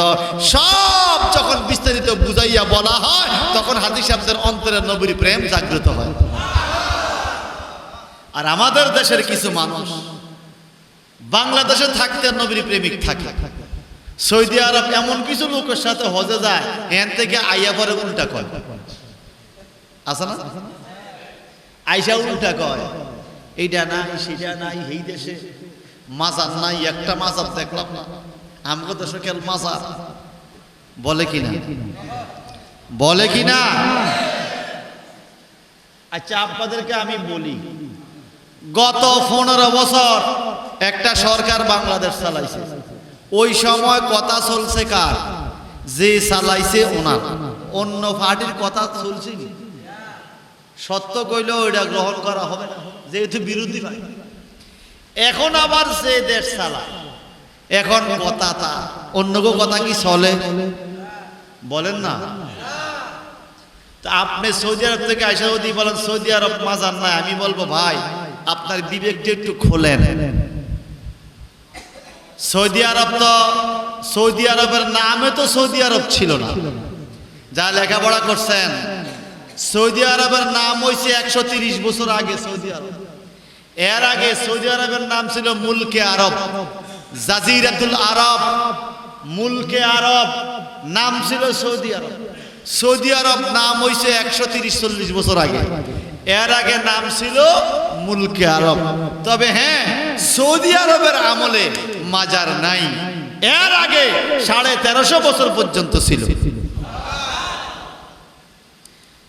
A: সব যখন বিস্তারিত বুঝাইয়া বলা হয় তখন হাজী সাহেবদের অন্তরে নবীর প্রেম জাগ্রত হয়। আর আমাদের দেশের কিছু মানুষ বাংলাদেশে থাকতে নবীর প্রেমিক থাকে, সৌদি আরব এমন কিছু লোকের সাথে হজে যায়, এখান থেকে আইয়া পরে উল্টা কয়, আছে না? আইসা উল্টা কয় এইটা নাই সেটা নাই, এই দেশে মাজার নাই, একটা মাজার দেখলাম না। আমগো দেশে কেল মাজার বলে কিনা, বলে কিনা? আচ্ছা আপনাদেরকে আমি বলি, গত 15 বছর একটা সরকার বাংলাদেশ চালাইছে, ওই সময় কথা চলছে কার? যে চালাইছে ওনার, অন্য পার্টির কথা চলছে। সত্য কইলেও এটা গ্রহণ করা হবে না, যেহেতু বিরোধী ভাই। এখন আবার যে দেশ চালায়, এখন কথা তা অন্য কথা কি চলে বলেন না? তা আপনি সৌদি আরব থেকে আইসা যদি বলেন সৌদি আরব মাজার নাই, আমি বলবো ভাই আপনার বিবেকটা একটু খোলেন। সৌদি আরব তো, সৌদি আরবের নামে তো সৌদি আরব ছিল না। যা লেখাপড়া করছেন, সৌদি আরবের নাম হয়েছে 130 বছর আগে সৌদি আরব। এর আগে সৌদি আরবের নাম ছিল মুলকে আরব, জাজিরাতুল আরব, মুলকে আরব নাম ছিল সৌদি আরব। সৌদি আরব নাম হয়েছে 130-40 বছর আগে। এর আগে নাম ছিল মুলকে আরব। তবে হ্যাঁ, সৌদি আরবের আমলে মাজার নাই, এর আগে 1350 বছর পর্যন্ত ছিল।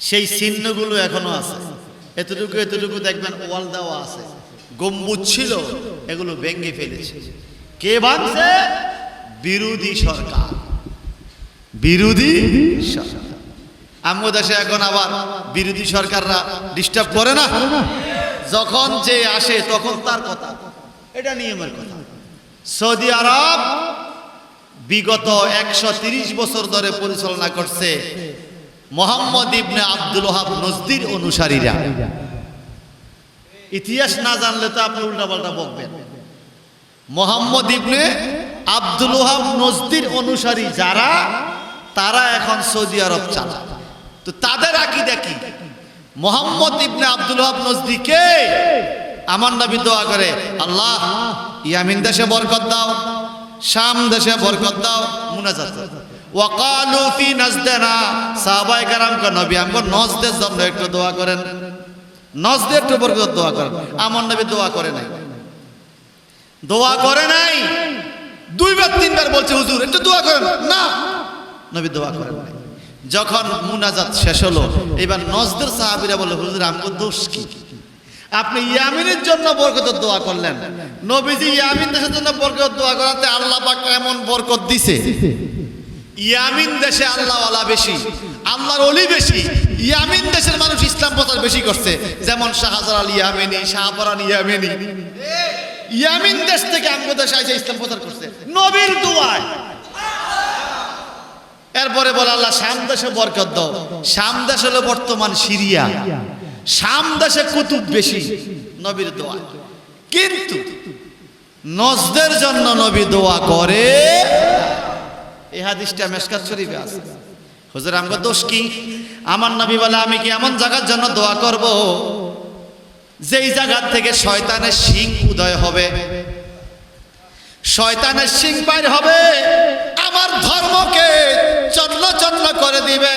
A: সেই চিহ্নগুলো এখনো আছে, এতটুকু এতটুকু দেখবেন ওয়াল দেওয়া আছে। গম্বুজ ছিল, এগুলো ভেঙে ফেলেছে। কে ভাঙছে? বিরোধী সরকার, বিরোধী সরকার। আমাদের দেশে এখন আবার বিরোধী সরকাররা ডিস্টার্ব করে না, যখন যে আসে তখন তার কথা, এটা নিয়মের কথা। সৌদি আরব বিগত 130 বছর ধরে পরিচালনা করছে মোহাম্মদ ইবনে আব্দুল ওহাব নজদির অনুসারীরা। ইতিহাস না জানলে তো আপনি উল্টাপাল্টা বকবেন। মোহাম্মদ ইবনে আব্দুল ওহাব নজদির অনুসারী যারা, তারা এখন সৌদি আরব চালায়। তো তাদের আকীদা কি? মোহাম্মদ ইবনে আব্দুল ওহাব নজদি কে? আমার নবী দোয়া করে, আল্লাহ ইয়ামিন দেশে বরকত দাও, শাম দেশে বরকত দাও, মুনাজাত। ওয়াকালু ফি নাজদানা, সাহাবায়ে কেরাম কে নবী আমগো নজদের জন্য একটু দোয়া করেন, নজদে একটু বরকত দোয়া করেন। আমার নবী দোয়া করে নাই, দোয়া করে নাই। 2 বার 3 বার বলছে হুজুর একটু দোয়া করেন, না, নবী দোয়া করেন নাই। যখন মুনাজাত শেষ হলো, এবার নজদের সাহাবীরা বলে, হুজুর আমগো দোষ কি? আপনি ইয়ামিনের জন্য বরকতের দোয়া করলেন, নবীজি ইয়ামিন দেশের জন্য বরকত দোয়া করাতে আল্লাহ পাক এমন বরকত দিছে। ইয়ামিন দেশে আল্লাহওয়ালা বেশি, আল্লাহর ওলি বেশি। ইয়ামিন দেশের মানুষ ইসলাম প্রচার বেশি করছে, যেমন শাহজালাল ইয়ামিনী, শাহপরান ইয়ামিনী। ইয়ামিন দেশ থেকে আমগো দেশে এসে ইসলাম প্রচার করছে নবীর দোয়ায়। এরপরে বলে আল্লাহ শাম দেশে বরকত দাও। শাম দেশ হলো বর্তমান সিরিয়া, শাম দেশে কুতুব বেশি, নবীর দোয়া। কিন্তু নজদের জন্য নবী দোয়া করে, এই হাদিসটা মিশকাত শরীফে আছে। হুজুর আমগো দোষ কি? আমার নবী বলে, আমি কি এমন জায়গার জন্য দোয়া করব যেই জায়গা থেকে শয়তানের শিং উদয় হবে, শয়তানের শিং বাইর হবে, আমার ধর্মকে চন্ন চন্ন করে দিবে,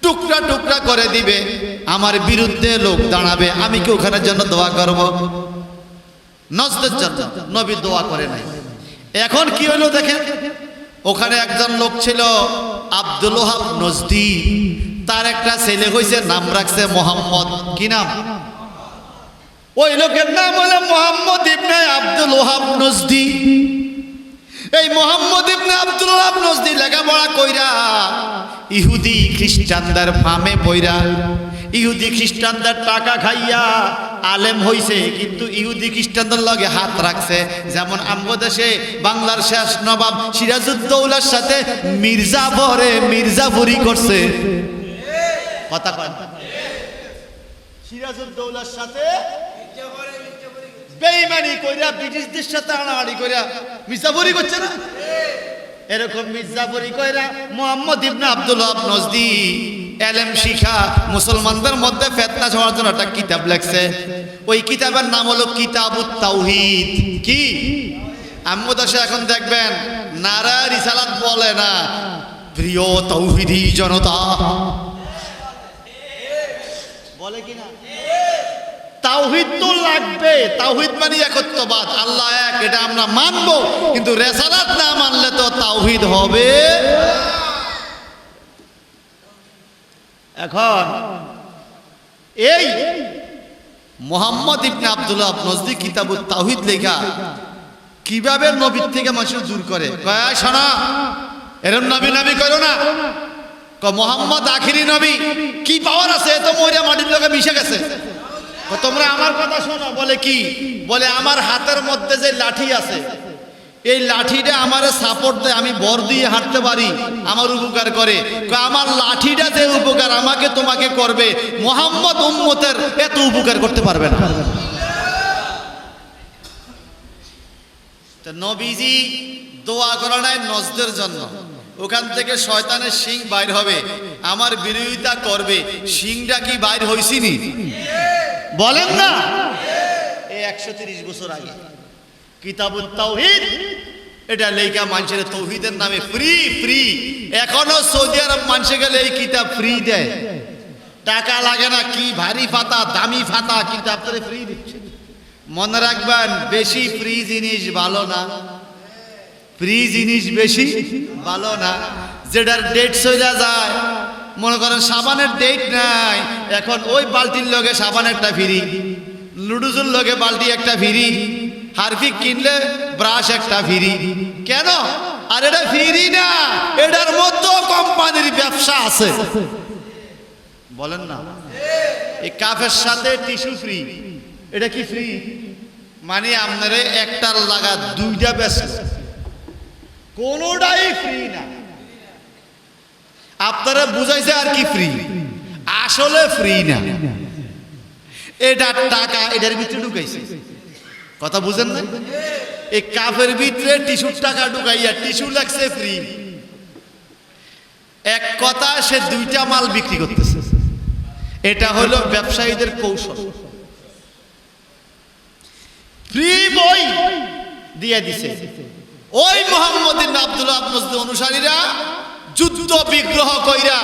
A: টুকরা টুকরা করে দিবে, আমার বিরুদ্ধে লোক দাঁড়াবে। আমি কি ওখানের জন্য দোয়া করব? নজদের জন্য নবী দোয়া করে নাই। এখন কি হলো দেখেন, ওখানে একজন লোক ছিল আব্দুল ওহাব নজদি, তার একটা ছেলে হয়েছে, নাম রাখছে মোহাম্মদ। কি নাম? ওই লোকের নাম হলো মোহাম্মদ ইবনে আব্দুল ওহাব নজদি। এই মোহাম্মদ ইবনে আব্দুল ওহাব নজদি লেখাপড়া কইরা ইহুদি খ্রিস্টানদের ফামে পইরা, ইহুদি খ্রিস্টানদের টাকা খাইয়া আলেম হইছে, কিন্তু ইহুদি খ্রিস্টানদের লগে হাত রাখছে। যেমন আমগো দেশে বাংলার শেষ নবাব সিরাজউদ্দৌলার সাথে মির্জাফরি করছে। কথা কয়, সিরাজউদ্দৌলার সাথে বেঈমানি কইরা, ব্রিটিশদের সাথে আনাআনি কইরা মির্জাফরি করছে না? এরকম মির্জাফরি কইরা মোহাম্মদ ইবনে আব্দুল ওহাব নজদি এলেম শিখা মুসলমানদের মধ্যে ফিতনা ছড়ানোর জন্য একটা কিতাব লেখছে। ওই কিতাবের নাম হলো কিতাবুত তাওহীদ। কি? আমগো দেশে এখন দেখবেন নারা রিসালাত বলে না, প্রিয় তাওহীদি জনতা বলে কি না? তাওহীদ তো লাগবে, তাওহীদ মানে একত্ববাদ, আল্লাহ এক, এটা আমরা মানবো, কিন্তু রিসালাত না মানলে তো তাওহীদ হবে। এখন এই মোহাম্মদ ইবনে আব্দুল ওহাব নজদি কিতাবুত তাওহীদ লেখা, কিভাবে নবীর থেকে মানুষ দূর করে। কয় শোনা, এরম নবী নবী করো না, মোহাম্মদ আখিরি নবী, কি পাওয়ার আছে? তো মরিয়া মাটির লোকে মিশে গেছে। তোমরা আমার কথা শোনো। বলে কি? বলে আমার হাতের মধ্যে যে লাঠি আছে, এই লাঠিটা আমারে সাপোর্ট দেয়, আমি বর দিয়ে হাঁটতে পারি, আমার উপকার করে। আমার লাঠিটা যে উপকার আমাকে তোমাকে করবে, মুহাম্মদ উম্মতের এত উপকার করতে পারবে না। নবীজি দোয়া করা নাই নজদের জন্য, ওখান থেকে শয়তানের শিং বাইর হবে, আমার বিরোধিতা করবে। শিংটা কি বাইর হইছিনি? বলেন না। এই 130 বছর আগে কিতাবুত তাওহীদ, এটা লেখা মানুষের তৌহিদের নামে ফ্রি ফ্রি। এখনো সৌদি আরব মানুষে গেলে এই কিতাব ফ্রি দেয়, টাকা লাগে না। কি ভারী ফাতা, দামি ফাতা, কিন্তু আপনারা ফ্রি দিচ্ছে। মনে রাখবেন, বেশি ফ্রি জিনিস ভালো না, ফ্রি জিনিস বেশি ভালো না। যেটার ডেট চলে যায়, মনে করেন সাবানের ডেট নাই, এখন ওই বালতির লগে সাবান একটা ফ্রি, লুডুজুর লগে বালতি একটা ফ্রি, হারপিক কিনলে ব্রাশ একটা ফ্রি। কেন? আর এটা ফ্রি না, এটার মধ্যে কোম্পানির ব্যবসা আছে। বলেন না। এই কাফের সাথে টিস্যু ফ্রি, এটা কি ফ্রি? মানে আপনারে একটার লাগা দুইটা বেচল, কোনোটাই ফ্রি না। আপনারা বুঝাইছে আর কি ফ্রি, আসলে ফ্রি না। এটার টাকা এটার ভিতরে ঢুকাইছে, কথা বুঝেন না? এই কাপের ভিতরে টিস্যুর টাকা ঢুকাইয়া টিস্যু লাগছে ফ্রি। এক কথা, সে দুইটা মাল বিক্রি করতেছে। এটা হলো ব্যবসায়ীদের কৌশল। ফ্রি বই দিয়ে দিছে। ওই মোহাম্মদ ইবনে আব্দুল্লাহ মসজিদ অনুসারীরা যুদ্ধ বিগ্রহ কইরা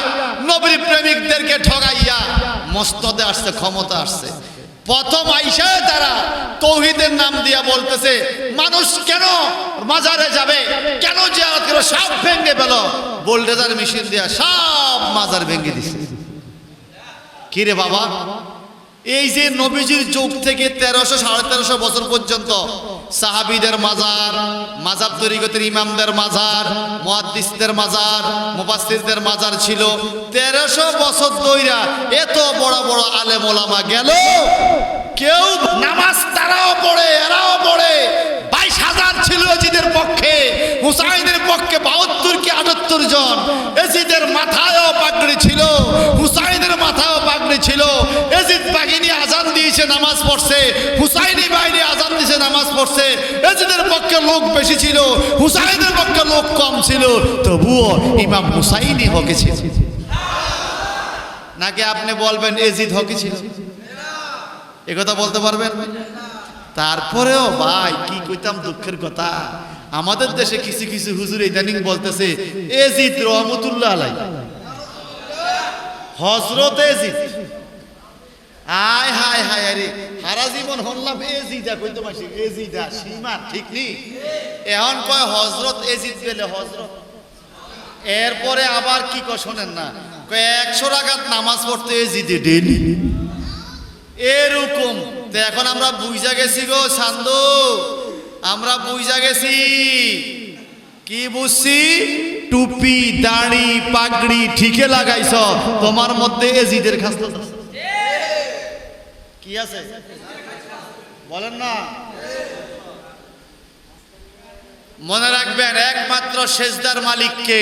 A: নবী প্রেমিকদেরকে ঠগাইয়া মসনদে আসছে, ক্ষমতা আসছে। প্রথম আইসায় তারা তৌহিদের নাম দিয়া বলতেছে মানুষ কেন মাজারে যাবে, কেন জিয়ারত করবে, সব ভেঙে ফেল। বোল্ডেজার মেশিন দিয়া সব মাজার ভেঙে দিছে। কিরে বাবা, এই যে নবীজির যুগ থেকে 1300-1350 বছর পর্যন্ত সাহাবীদের মাজার, মাযহাব তরিকতের ইমামদের মাজার, মুহাদ্দিসদের মাজার, মুফাসসিরদের মাজার ছিল। 1300 বছর ধইরা এত বড় বড় আলেম ওলামা গেল, কেউ নামাজ তারাও পড়ে, এরাও পড়ে। 22,000 ছিল এজিদের পক্ষে, হুসাইনের পক্ষে 72 কি 78 জন। এজিদের মাথায়ও পাগড়ি ছিল, হুসাইনের মাথায়ও পাগড়ি ছিল। এজিদ বাহিনী আজান দিয়েছে, নামাজ পড়ছে। হুসাইনি বাহিনী আজান দিয়েছে, নামাজ পড়ছে। এজিদের পক্ষে লোক বেশি ছিল, হুসাইনের পক্ষে লোক কম ছিল। তবুও ইমাম হুসাইনি হকে ছিল। নাকি আপনি বলবেন এজিদ হকে ছিল? এ কথা বলতে পারবেন? তারপরেও ভাই কি কইতাম, দুঃখের কথা, আমাদের দেশে কিছু কিছু হুজুর ইদানিং বলতেছে এজিদ রহমতুল্লাহ আলাইহি, হযরত এজিদ। আয় হায় হায়, আরে সারা জীবন হল্লাম এজিদা কইতে মাসি, এজিদা সীমা ঠিক নি। এখন কয় হযরত এজিদ গেলে হযরত। এরপরে আবার কি কয় শোনেন না, কয় 100 রাকাত নামাজ পড়তে এজিদে ডেইলি, এরকম। তো এখন আমরা বুঝা গেছি গো সান্দু, আমরা বুঝা গেছি। কি বুঝছি? টুপি দাড়ি পাগড়ি ঠিকই লাগাইছ, তোমার মধ্যে এজিদের খাসলত আছে। কি আছে বলেন না? মনে রাখবেন, একমাত্র সেজদার মালিক কে?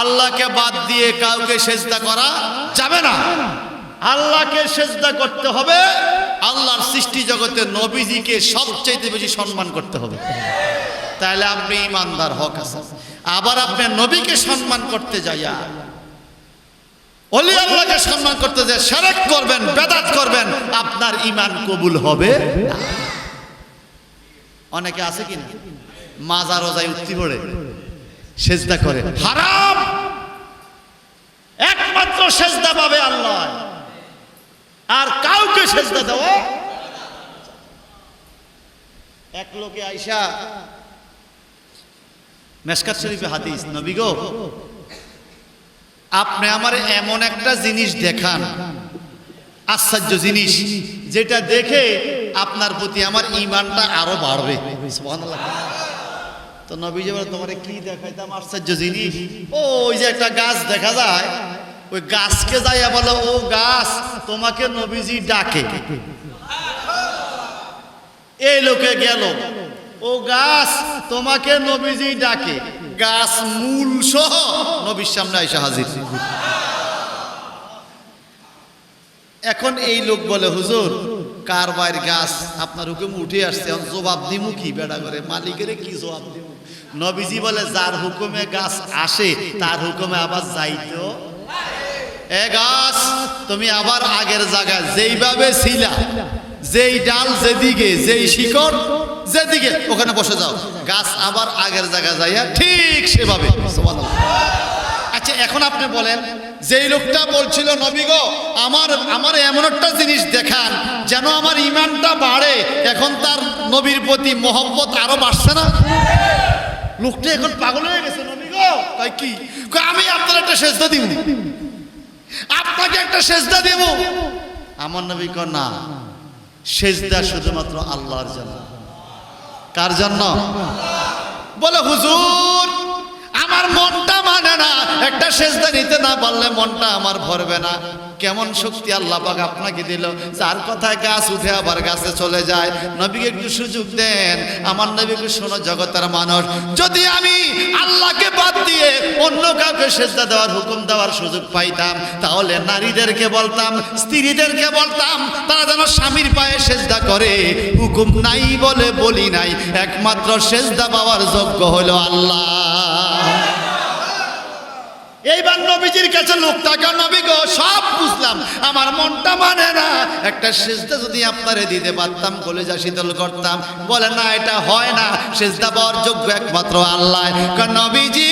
A: আল্লাহকে বাদ দিয়ে কাউকে সেজদা করা যাবে না। আল্লাহকে সেজদা করতে হবে। আল্লাহর সৃষ্টি জগতে নবীজিকে সবচেয়ে বেশি সম্মান করতে হবে, তাহলে আপনি ইমানদার হক আছে। আবার আপনি নবীকে সম্মান করতে যাইয়া, ওলি আল্লাহকে সম্মান করতে যায় শিরক করবেন, বেদাত করবেন, আপনার ঈমান কবুল হবে না। অনেকে আছে কিনা মাজার রোজায় উঠতি পড়ে সেজদা করে, হারাম। একমাত্র সেজদা পাবে আল্লাহ, আর কাউকে সেজদা দেওয়া। এক লোকে আইসা, মেশকাত শরীফে হাদিস, নবী গো আপনি আমার এমন একটা জিনিস দেখান, আশ্চর্য জিনিস, যেটা দেখে আপনার প্রতি আমার ঈমানটা আরো বাড়বে। সুবহানাল্লাহ। তো নবীজি বলে তোমারে কি দেখাইতাম আশ্চর্য জিনিস? ওই যে একটা গাছ দেখা যায়, ওই গাছকে যাইয়া বলো ও গাছ তোমাকে নবীজি ডাকে। এই লোকে গেল, ও গাছ তোমাকে নবীজি ডাকে। গাছ মূল সহ নবীর সামনে আইসা হাজির। এখন এই লোক বলে হুজুর কার বাইর গাছ আপনার হুকুম উঠে আসছে, জবাব দিমু কি? বেড়া করে মালিকের কি জবাব দিব? নবীজি বলে যার হুকুমে গাছ আসে তার হুকুমে আবার যাইতো। এ গাছ তুমি আবার আগের জায়গায় যেইভাবে ছিলা, যেই ডাল যেদিকে, যেই শিকড় যেদিকে, ওখানে বসে যাও। গাছ আবার আগের জায়গায় যাইয়া ঠিক সেভাবে। আচ্ছা এখন আপনি বলেন, যেই লোকটা বলছিল নবী গো আমার এমন একটা জিনিস দেখান যেন আমার ঈমানটা বাড়ে, এখন তার নবীর প্রতি মহব্বত আরো বাড়ছে না? লোকটা এখন পাগল হয়ে গেছে। নবী গো তাই কি? আমি আপনার একটা সেজদা দিব, আপনাকে একটা সেজদা দেব। আমার নবী কয় না, সেজদা শুধুমাত্র আল্লাহর জন্য। কার জন্য? বলে হুজুর আমার মনটা মানে না, একটা সেজদা নিতে না পারলে মনটা আমার ভরবে না। কেমন শক্তি আল্লাহ পাক আপনাকে দিল, যার কথায় গাছ উঠে আবার গাছে চলে যায়। নবীকে একটু সুযোগ দেন। আমার নবীকে শোনো জগতের মানুষ, যদি আমি আল্লাহকে বাদ দিয়ে অন্য কাউকে সেজদা দেওয়ার হুকুম দেওয়ার সুযোগ পাইতাম, তাহলে নারীদেরকে বলতাম, স্ত্রীদেরকে বলতাম তারা যেন স্বামীর পায়ে সেজদা করে। হুকুম নাই বলে বলি নাই, একমাত্র সেজদা পাওয়ার যোগ্য হলো আল্লাহ। এইবার নবীজির কাছে লোক টাকা, নবী গো সব বুঝলাম, আমার মনটা মানে না, একটা সেজদা যদি আপনারে দিতে পারতাম কলিজা শীতল করতাম। বলে না, এটা হয় না, সেজদা পাওয়ার যোগ্য একমাত্র আল্লাহ। নবীজি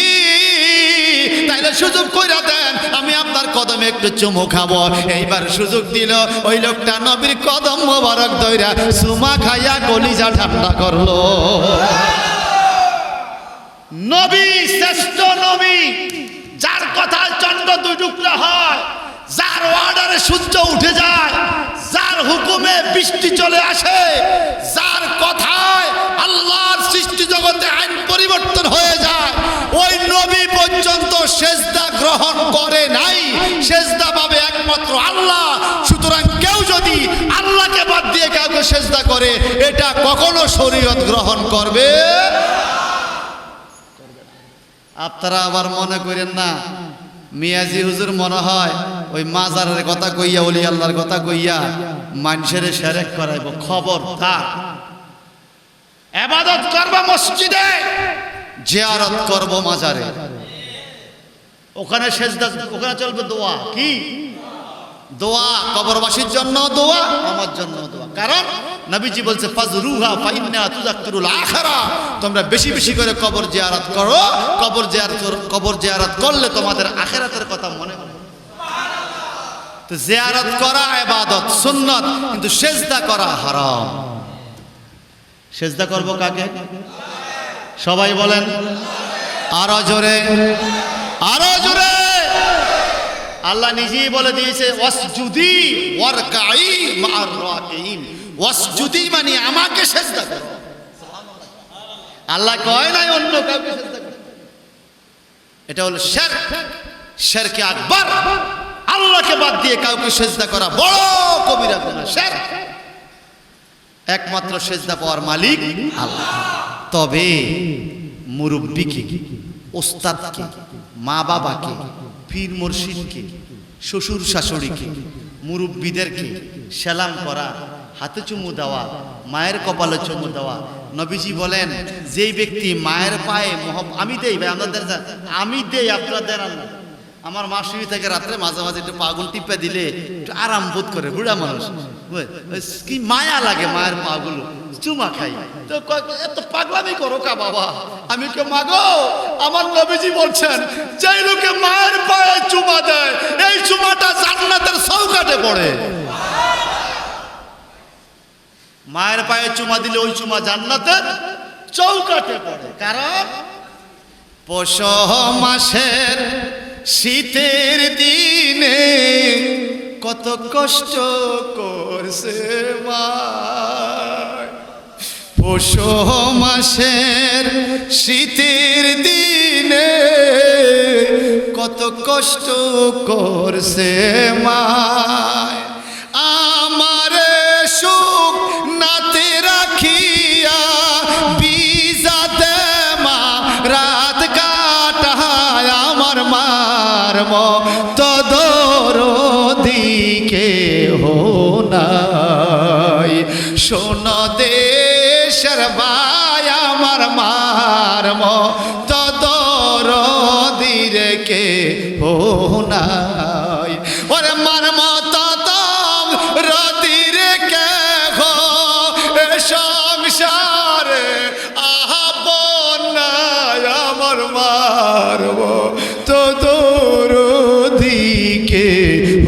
A: তাইলে সুযোগ কইরা দেন, আমি আপনার কদমে একটু চুমু খাবো। এইবার সুযোগ দিল, ওই লোকটা নবীর কদম মোবারক ধইরা চুমা খাইয়া কলিজা ঠান্ডা করলো। নবী শ্রেষ্ঠ নবী, যার কথায় চন্দ্র দুই টুকরা হয়, যার অর্ডারে সূর্য উঠে যায়, যার হুকুমে বৃষ্টি চলে আসে, যার কথায় আল্লাহর সৃষ্টি জগতে আইন পরিবর্তন হয়ে যায়, ওই নবী পর্যন্ত সেজদা গ্রহণ করে নাই। সেজদা পাবে একমাত্র আল্লাহ। সুতরাং কেউ যদি আল্লাহকে বাদ দিয়ে কাউকে সেজদা করে, এটা কখনো শরীয়ত গ্রহণ করবে। আপনারা আবার মনে করেন না মিয়াজি হুজুর মনে হয় ওই মাজারের কথা কইয়া, ওলি আল্লাহর কথা কইয়া মানুষের শিরক করাইব। খবরদার, ইবাদত করব মসজিদে, জিয়ারত করব মাজারে, ওখানে সেজদা, ওখানে চলবে দোয়া। কি দোয়া? কবরবাসীর জন্য দোয়া, আমার জন্য দোয়া। কারণ নবীজি বলছে ফাজরুহা ফাইন্না তুযাক্কিরুল আখিরা, তোমরা বেশি বেশি করে কবর জিয়ারত করো। কবর জিয়ারত করলে তোমাদের আখিরাতের কথা মনে হবে। তো জিয়ারত করা ইবাদত সুন্নাত, কিন্তু সেজদা করা হারাম। সেজদা করব কাকে? সবাই বলেন আরো জোরে, আরো জোরে। আল্লাহ নিজেই বলে দিয়েছে ওয়াসজুদি ওয়ারকাই মা'আর রাকিঈন। ওয়াসজুদি মানে আমাকে সেজদা করো। আল্লাহ কয় নাই অন্য কাউকে সেজদা করো। এটা হলো শিরক, শিরকে আকবার। আল্লাহকে বাদ দিয়ে কাউকে সেজদা করা বড় কবিরা গুনাহ, শিরক। একমাত্র সেজদা পাওয়ার মালিক আল্লাহ। তবে মুরব্বিকে, ওস্তাদকে, মা বাবাকে, পীর মুর্শিদকে, শ্বশুর শাশুড়িকে, মুরব্বীদেরকে সালাম করা, হাতে চুমু দেওয়া, মায়ের কপালে চুমু দেওয়া। নবীজি বলেন যেই ব্যক্তি মায়ের পায়ে আমি দেই ভাই, আপনাদের আমি দেই, আপনারা দেন না। আমার মা শুয়ে থেকে রাত্রে মাঝে মাঝে একটু পাগুল টিপে দিলে একটু আরাম বোধ করে, বুড়া মানুষ, কি মায়া লাগে মায়ের পাগুলো, চুমা খাই। তো এত পাগলামি করো কা বাবা? আমি কে মাগো? আমার নবীজি বলছেন যেই লোকে মায়ের পায়ে চুমা দেয়, এই চুমাটা জান্নাতের চৌকাঠে পড়ে। মায়ের পায়ে চুমা দিলে ওই চুমা জান্নাতের চৌকাঠে পড়ে। কারণ পৌষ মাসের শীতের দিনে কত কষ্ট করছে মা। পৌষ মাসের শীতের দিনে কত কষ্ট করছে মা। আমারে সুখ নাতে রাখিয়া বিজাতে মা রাত কাটায়, আমার মার মতো দরদি কেহ নাই। শোন দেশের ভাই, আমার মার মতো দরদি রে কেহ নাই। ওরে মার মতো দরদি রে কেহ সংসারে আপন নাই। আমার মার মতো দরদি কেহ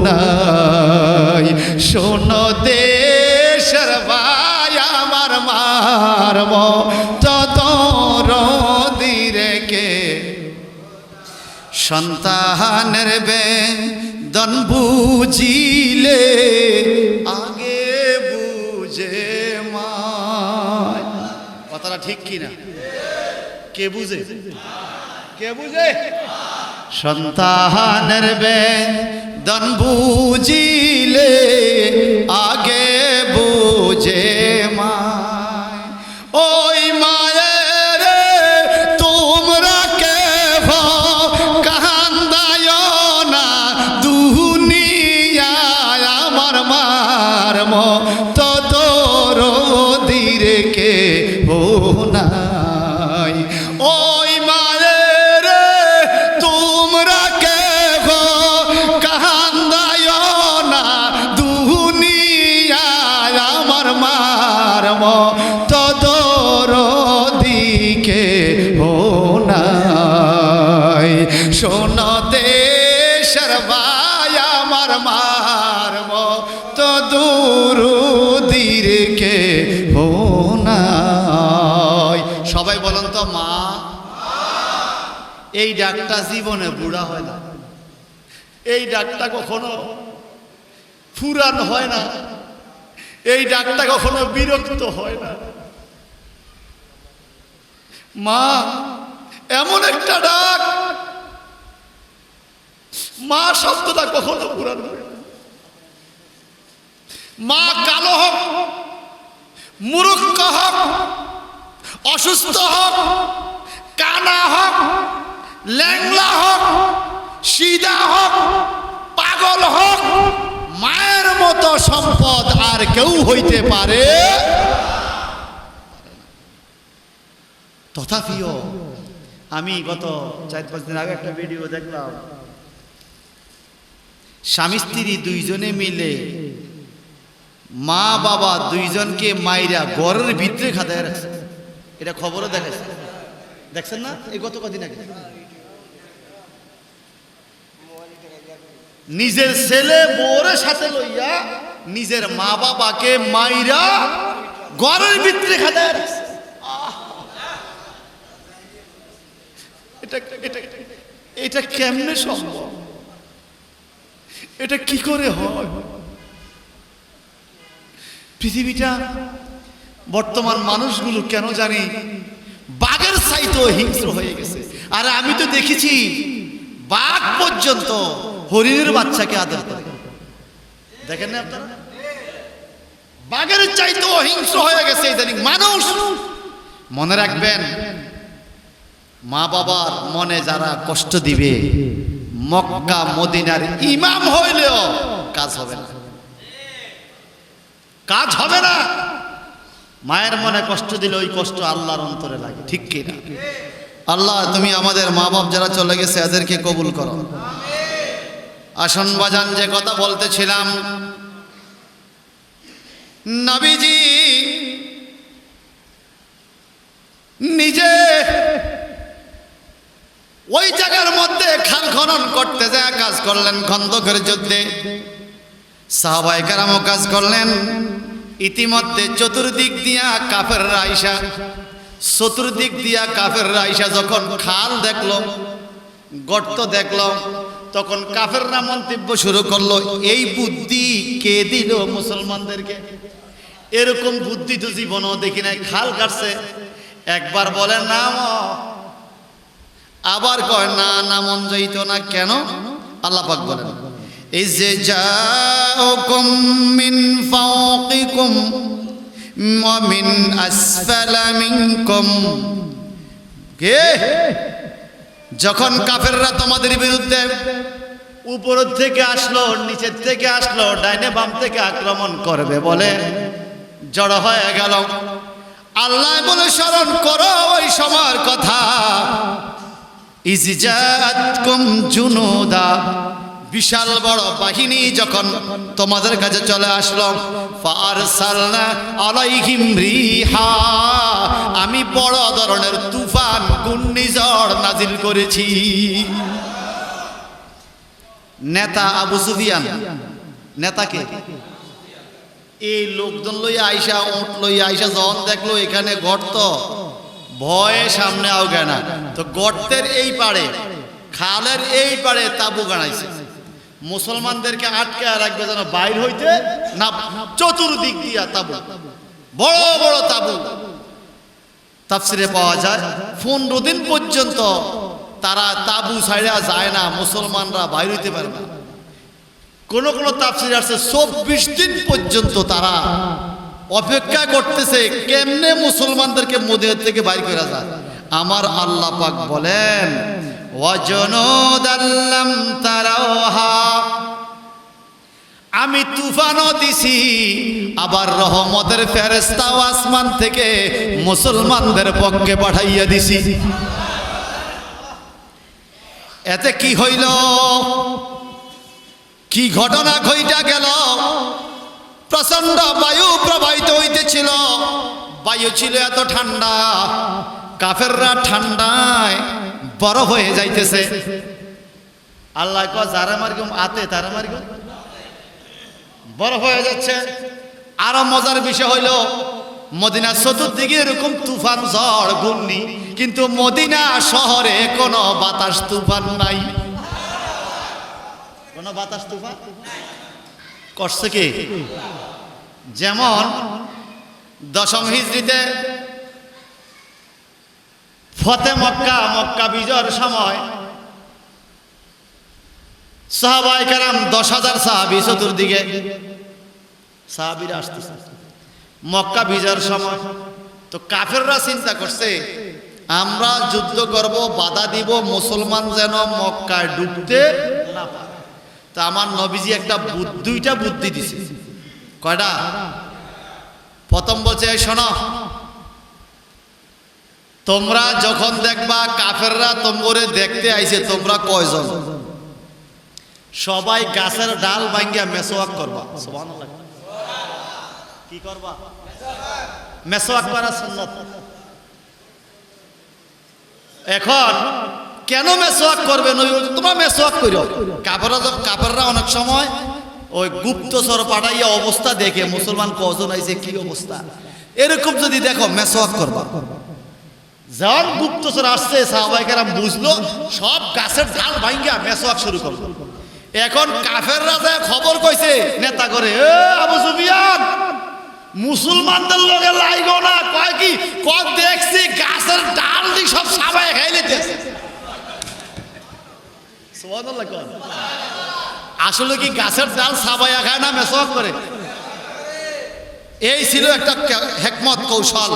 A: নাই। শোন দেশের ভাই, আমার মার মতো দরদি রে কে। সন্তানের বেদন বুঝিলে আগে বুঝে মা। কথাটা ঠিক কিনা? কে বুঝে? কে বুঝে? সন্তানের বেদন বুঝিলে আগে বুঝে মায়, ওই মায়ের তোমরা কেহ কান্দায় না দুনিয়ায়, আমার মার মতো দরদির কেহ নাই। ওই মায়ের তোমরা কেহ কান্দায় না দুনিয়ায়, আমার মার মতো দরদি কেহ নাই। শোনো দেশের ভাই, আমার মার মতো দুরুদির কেহ নাই। সবাই বলেন তো মা। এই ডাকটা জীবনে বুড়া হয় না, এই ডাকটা কখনো ফুরান হয় না, এই ডাকটা কখনো বিরক্ত হয় না। মা এমন একটা ডাক, মা শব্দটা কখনো পুরান হয় না। মা কালো হোক, মূর্খ হোক, অসুস্থ হোক, কানা হোক, ল্যাংলা হোক, সিধা হোক, পাগল হোক, মায়ের মতো সম্পদ আর কেউ হইতে পারে। তথাপিও আমি গত 4-5 দিন আগে একটা ভিডিও দেখলাম, স্বামী স্ত্রী দুইজনে মিলে মা বাবা দুইজনকে মাইরা ঘরের ভিতরে খাদায় রাখছে। এটা খবরে দেখাচ্ছে, দেখছেন না? এই গত কদিন আগে নিজের ছেলে বউরে সাথে লইয়া নিজের মা বাবাকে মাইরা ঘরের ভিতরে খাদায় রাখছে। এটা কেমনে সম্ভব? এটা কি করে হয়? পৃথিবীটা বর্তমান মানুষগুলো কেন জানি বাঘের চাইতে হিংস্র হয়ে গেছে। আর আমি তো দেখেছি বাঘ পর্যন্ত হরিণের বাচ্চাকে আদর করে, দেখেন না আপনারা? বাঘের চাইতে হিংস্র হয়ে গেছে ইদানিং মানুষ। মনে রাখবেন, মা বাবার মনে যারা কষ্ট দিবে, মক্কা মদিনার ইমাম হইলেও কাজ হবে না, কাজ হবে না। মায়ের মনে কষ্ট দিলে ওই কষ্ট আল্লাহর অন্তরে লাগে, ঠিক কি না? আল্লাহ তুমি আমাদের মা বাপ যারা চলে গেছে এদেরকে কবুল করো। আসন বাজান, যে কথা বলতেছিলাম, নবীজি নিজে ওই জায়গার মধ্যে খাল খনন করতে যায় কাজ করলেন। খন্দকের যুদ্ধে সাহাবায়ে কেরামও কাজ করলেন। ইতিমধ্যে চতুর্দিক দিয়া কাফেররা আইসা, চতুর্দিক দিয়া কাফেররা আইসা যখন খাল দেখলো, গর্ত দেখলো, তখন কাফেররা মন্তব্য শুরু করলো, এই বুদ্ধি কে দিল মুসলমানদেরকে? এরকম বুদ্ধি তো জীবনও দেখি নাই। খাল কাটছে, একবার বলে নাম, আবার কয় না না মন যাইত না। কেন? আল্লাহ পাক বলেন, এই যে জাআকুম মিন ফাওকিকুম ওয়া মিন আসফালা মিনকুম, কে যখন কাফেররা তোমাদের বিরুদ্ধে উপর থেকে আসলো, নিচের থেকে আসলো, ডাইনে বাম থেকে আক্রমণ করবে বলে জড়ো হয়ে গেল, আল্লাহ বলে স্মরণ করো ওই সময়ের কথা। ইজজাতকুম জুনুদা, বিশাল বড় বাহিনী যখন তোমাদের কাছে চলে আসলো, ফারসালনা আলাইহিম রিহা, আমি বড় ধরনের তুফান ঘূর্ণিঝড় নাজিল করেছি। নেতা আবু সুফিয়ান, নেতাকে এই লোকজন লইয়া আইসা, উট লইয়া আইসা যখন দেখলো এখানে গর্ত, ভয়ে সামনে আগে না, তো গর্তের এই পাড়ে, খালের এই পাড়ে তাবু গাড়াইছে, মুসলমানদেরকে আটকে রাখবে যেন বাইর হইতে না। চতুর্দিক দিয়া তাবু, বড় বড় তাবু। তাফসিরে পাওয়া যায় 15 দিন পর্যন্ত তারা তাবু ছাইড়া যায় না, মুসলমানরা বাইর হইতে পারে না। কোন কোন তাফসীর আছে 24 দিন পর্যন্ত তারা অপেক্ষা করতেছে কেমনে মুসলমানদেরকে মদিনা থেকে বাইর করে যায়। আমার আল্লাহ পাক বলেন ওয়াজনুদাল্লাম তারাওহা, আমি তুফানও দিছি, আবার রহমতের ফেরেশতাও আসমান থেকে মুসলমানদের পক্ষে পাঠাইয়া দিছি। এতে কি হইল, কি ঘটনা ঘইটা গেল? প্রচন্ড বায়ু প্রবাহিত হইতেছিল, বায়ু ছিল এত ঠান্ডা, কাফেররা ঠান্ডায় বরফ হয়ে যাইতেছে। আল্লাহ কয় যারা মারগুম আতে তারা মারগুম বরফ হয়ে যাচ্ছে। আরো মজার বিষয় হইল মদিনা চতুর্দিকে এরকম তুফান ঝড় ঘূর্ণি, কিন্তু মদিনা শহরে কোনো বাতাস তুফান নাই। কোনো বাতাস তুফান করছে কি? যেমন 10ম হিজরিতে ফতে মক্কা, মক্কা বিজয়ের সময় সাহাবায়ে কেরাম 10,000 সাহাবী চতুর্দিকে সাহাবীরা আসতেছে মক্কা বিজয়ের সময়। তো কাফেররা চিন্তা করছে আমরা যুদ্ধ করব, বাধা দিব, মুসলমান যেন মক্কায় ঢুকতে না পারে। তা আমার নবীজি একটা দুইটা বুদ্ধি দিছে। কয়টা? প্রথম বলছে এই শোনো, তোমরা যখন দেখবা কাফেররা তোমরে দেখতে আইছে, তোমরা কয়জন? সবাই গাছের ডাল ভাঙ্গিয়া মেসওয়াক করবা। সুবহানাল্লাহ। কি করবা? মেসওয়াক করা সুন্নাত। এখন কেন মেসওয়াক করবে নবী? তোমরা মেসওয়াক করো। কাফেররা অনেক সময় ওই গুপ্তচর পাঠাইয়া অবস্থা দেখে মুসলমান কজন আইছে, কি অবস্থা, এরকম যদি দেখো মেসওয়াক করবা। যখন গুপ্তচর আসছে সাহাবায়ে কেরাম বুঝলো, সব গাছের ডাল ভাঙ্গিয়া মেসওয়াক শুরু করলো। এখন কাফেররা যায় খবর কইছে নেতা করে, এ আবু সুফিয়ান মুসলমানদের লগে লাইগো না। কয় কি? কয় দেখছি গাছের ডাল দি সব সাবায় খাইলেতেছে। সুবহানাল্লাহ। আসলে কি গাছের ডাল সাবায়া খায় না মেসওয়াক করে? এই ছিল একটা হিকমত, কৌশল।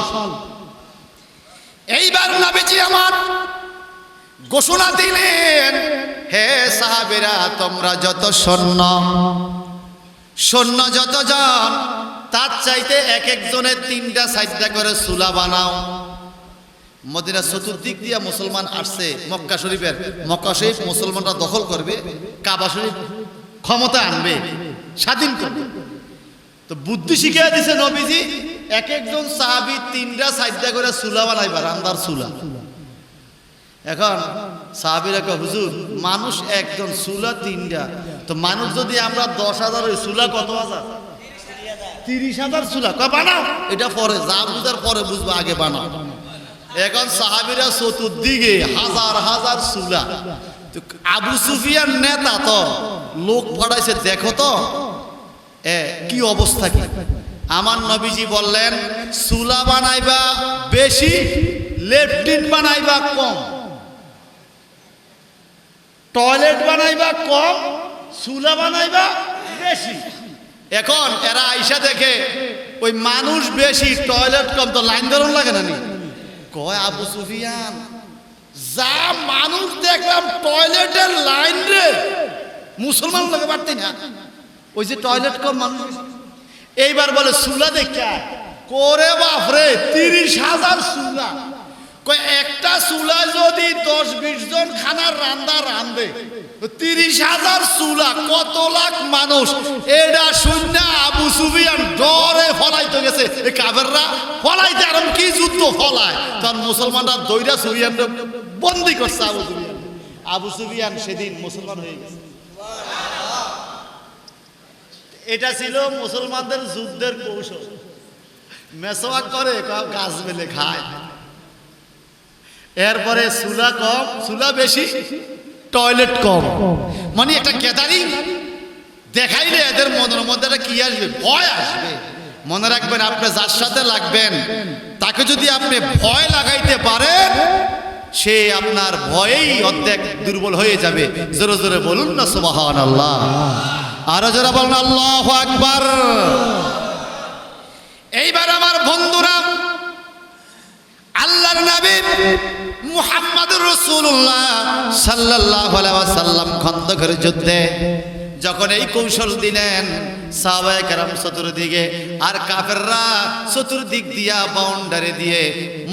A: এইবার নবীজি আমার ঘোষণা দিলেন, হে সাহাবীরা তোমরা যত সৈন্য যতজন, তার চাইতে এক একজনের 3টা 4টা করে চুলা বানাও। মদিনা চতুর্দিক দিয়া মুসলমান আসছে মক্কা শরীফের, মক্কা শরীফ মুসলমানরা দখল করবে, কাবা শরীফ ক্ষমতা আনবে, স্বাধীন করবে। তো বুদ্ধি শিখিয়ে দিছে নবীজি, এক একজন সাহাবী 3টা 4টা করে চুলা বানাইবা, রান্দার চুলা। এখন সাহাবীরা কয় হুজুর মানুষ একজন, চুলা 3টা, তো মানুষ যদি আমরা 10,000 ওই চুলা কত হাজার? 30,000 চুলা। কয় বানাও, এটা পরে যা বুঝার পরে বুঝবো, আগে বানাও। এখন সাহাবীরা চতুর্দিকে হাজার হাজার চুলা। আবু সুফিয়ান নেতা তো লোক পাঠাইছে, দেখো তো কি অবস্থা কি। আমার নবীজি বললেন চুলা বানাইবা বেশি, লেট্রিন বানাইবা কম, টয়লেট বানাইবা কম, চুলা বানাইবা বেশি। এখন এরা আইসা দেখে ওই মানুষ বেশি, টয়লেট কম, তো লাইন ধরন লাগে না নি? কয় আবু সুফিয়ান যা মানুষ দেখলাম টয়লেটের লাইন রে, মুসলমান লাগে পারতি না, ওই যে টয়লেট কম মানুষ। এইবার বলে চুলা দেখা করে বাপরে 30,000 চুলা। কয় একটা চুলা যদি 10-20 জন খানার রান্দা রান্ধে, 30,000 চুলা, কত লাখ মানুষ। এটা শূন্য আবু সুফিয়ান ডরে ফলাইতে গেছে। এই কাফেররা ফলাইতে আর কি যুদ্ধ ফলায়, তখন মুসলমানরা দইরা সুফিয়ানকে বন্দি করছে। আবু সুফিয়ান সেদিন মুসলমান হয়ে গেছে। এটা ছিল মুসলমানদের যুদ্ধের কৌশল। মেসওয়াক করে, গাছ বেলে খায়। এরপরে চুলা কম, চুলা বেশি, টয়লেট কম, মানে একটা গ্যাদারিং দেখাইলে এদের মনের মধ্যে কি আসবে? ভয় আসবে। মনে রাখবেন, আপনি যার সাথে লাগবেন তাকে যদি আপনি ভয় লাগাইতে পারেন, সে আপনার ভয়েই অর্ধেক দুর্বল হয়ে যাবে। জোরে জোরে বলুন না সুবহানাল্লাহ। আরো জোরে বলুন আল্লাহু আকবার। এইবার আমার বন্ধুরা, আল্লাহর নবী মুহাম্মদুর রাসূলুল্লাহ সাল্লাল্লাহু আলাইহি ওয়াসাল্লাম খন্দকের যুদ্ধে যখন এই কৌশল দিলেন, সাহাবায়ে কেরাম চতুর্দিকে আর কাফেররা চতুর্দিক দিয়া বাউন্ডারি দিয়ে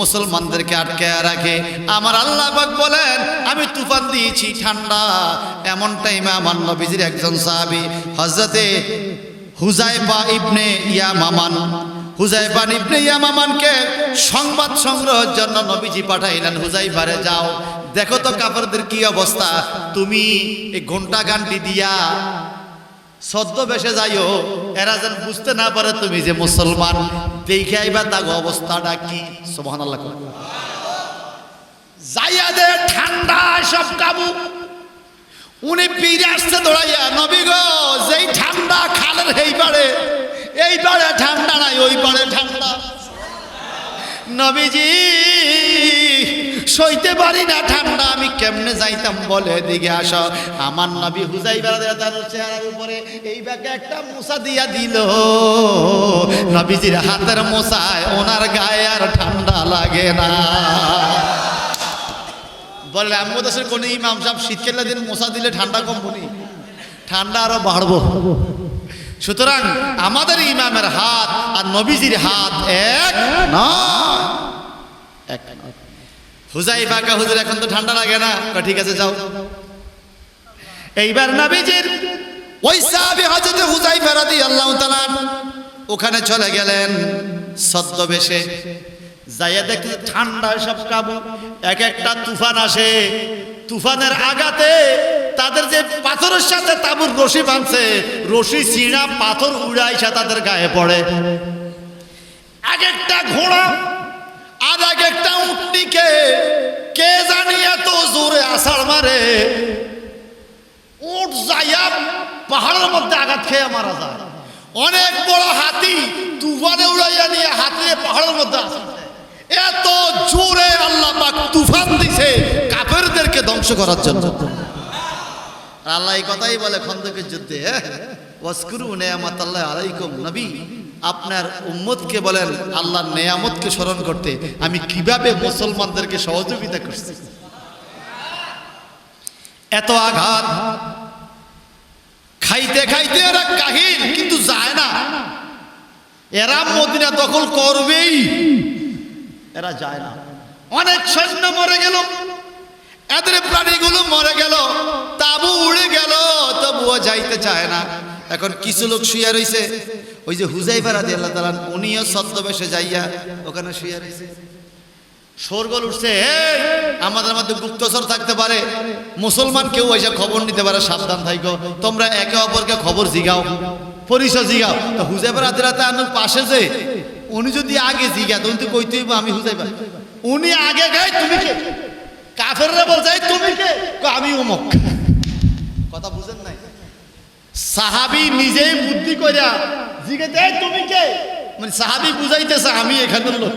A: মুসলমানদেরকে আটকে রাখে। আমার আল্লাহ পাক বলেন, আমি তুফান দিয়েছি ঠান্ডা। এমন টাইমে আমার নবীজির একজন সাহাবী হযরতে হুযায়ফা ইবনে ইয়ামামানকে সংবাদ সংগ্রহের জন্য নবীজি পাঠাইলেন, হুযায়ফারে যাও দেখো তো কাফেরদের কি অবস্থা, তুমি এই ঘন্টা ঘান্টি দিয়া ছদ্মবেশে যাইও, এরা যেন বুঝতে না পারে তুমি যে মুসলমান। দেখে আইবা তাগো অবস্থাটা কি। সুবহানাল্লাহ। যাইয়া দে ঠান্ডা সব কাবু। উনি ফিরে আসছে দৌড়াইয়া, নবী গো যেই ঠান্ডা খালের এই পারে ঠান্ডা নাই, ওই পারে ঠান্ডা। নবীজি সইতে পারি না ঠান্ডা, আমি কেমনে যাইতাম বলে, দিকে আসো। আমার নবী হুযায়ফা রাদিয়াল্লাহু তাআলার চেহারার উপরে এই ব্যাগে একটা মোছা দিয়া দিল। নবীজির হাতের মোছায় ওনার গায়ে আর ঠান্ডা লাগে না। বলে আম্মু দেশের কোন ইমাম সাহেব শীতকালের দিন মোছা দিলে ঠান্ডা কমবনি, ঠান্ডা আরো বাড়বো। সুতরাং আমাদের ইমামের হাত আর নবীজির হাত এক না। হুযায়ফা কা হুজুর এখন তো ঠান্ডা লাগে না, ঠিক আছে যাও। এইবার নবীজির ওই সাহাবী হযরত হুযায়ফা রাদিয়াল্লাহু তাআলা ওখানে চলে গেলেন ছদ্মবেশে। যাইয়া দেখতে ঠান্ডা সব কাবু, এক একটা তুফান আসে। তুফানের আঘাতে তাদের যে পাথরের সাথে তাবুর রশি বাঁধছে, রশি ছিঁড়া পাথর উড়াইসা তাদের গায়ে পড়ে। এক একটা ঘোড়া আর এক একটা উটনিকে কে জানি এত জোরে আছাড় মারে, উট যাইয়া পাহাড়ের মধ্যে আঘাত খেয়ে মারা যায়। অনেক বড় হাতি তুফানে উড়াইয়া নিয়ে হাতি পাহাড়ের মধ্যে আছাড় দেয়। এত জোরে আল্লাহ পাক তুফান দিছে কাফেরদেরকে ধ্বংস করার জন্য। আল্লাহ এই কথাই বলে খন্দকের যুদ্ধে, ওয়াজকুরু নিয়ামাতাল্লাহি আলাইকুম। নবী আপনার উম্মতকে বলেন আল্লাহর নেয়ামতকে স্মরণ করতে, আমি কিভাবে মুসলমানদেরকে সহযোগিতা করছি। এত আঘাত খাইতে খাইতে এরা কাহিল, কিন্তু যায় না। এরা মদিনা দখল করবেই, এরা যায় না। অনেক সৈন্য মরে গেল, এদের প্রাণীগুলো মরে গেল, তাবু উড়ে গেল, তবুও যাইতে চায় না। এখন কিছু লোক শুয়ে রইছে, ওই যে হুযায়ফা রাদিয়াল্লাহু তাআলা উনিও ছদ্মবেশে যাইয়া ওখানে শুয়ে রইছে। শোরগোল উঠছে, আমাদের মধ্যে গুপ্তচর থাকতে পারে, মুসলমান কেউ এসে খবর নিতে পারে, সাবধান থাইকো, তোমরা একে অপরকে খবর জিগাও, পরিচয় জিগাও। তো হুযায়ফা রাদিয়াল্লাহু তাআলা পাশে যে উনি যদি আগে জিগা তুমি তো কইতে হইব আমি হুযায়ফা, উনি আগে গায় তুমি কে? কাফেররা বলছে তুমি কে? আমি অমুক। কথা বুঝেন নাই? সাহাবী নিজেই বুদ্ধি কইরা জিজ্ঞাসা তুমি কে, মানে সাহাবী বুঝাইতেছে আমি এখানের লোক,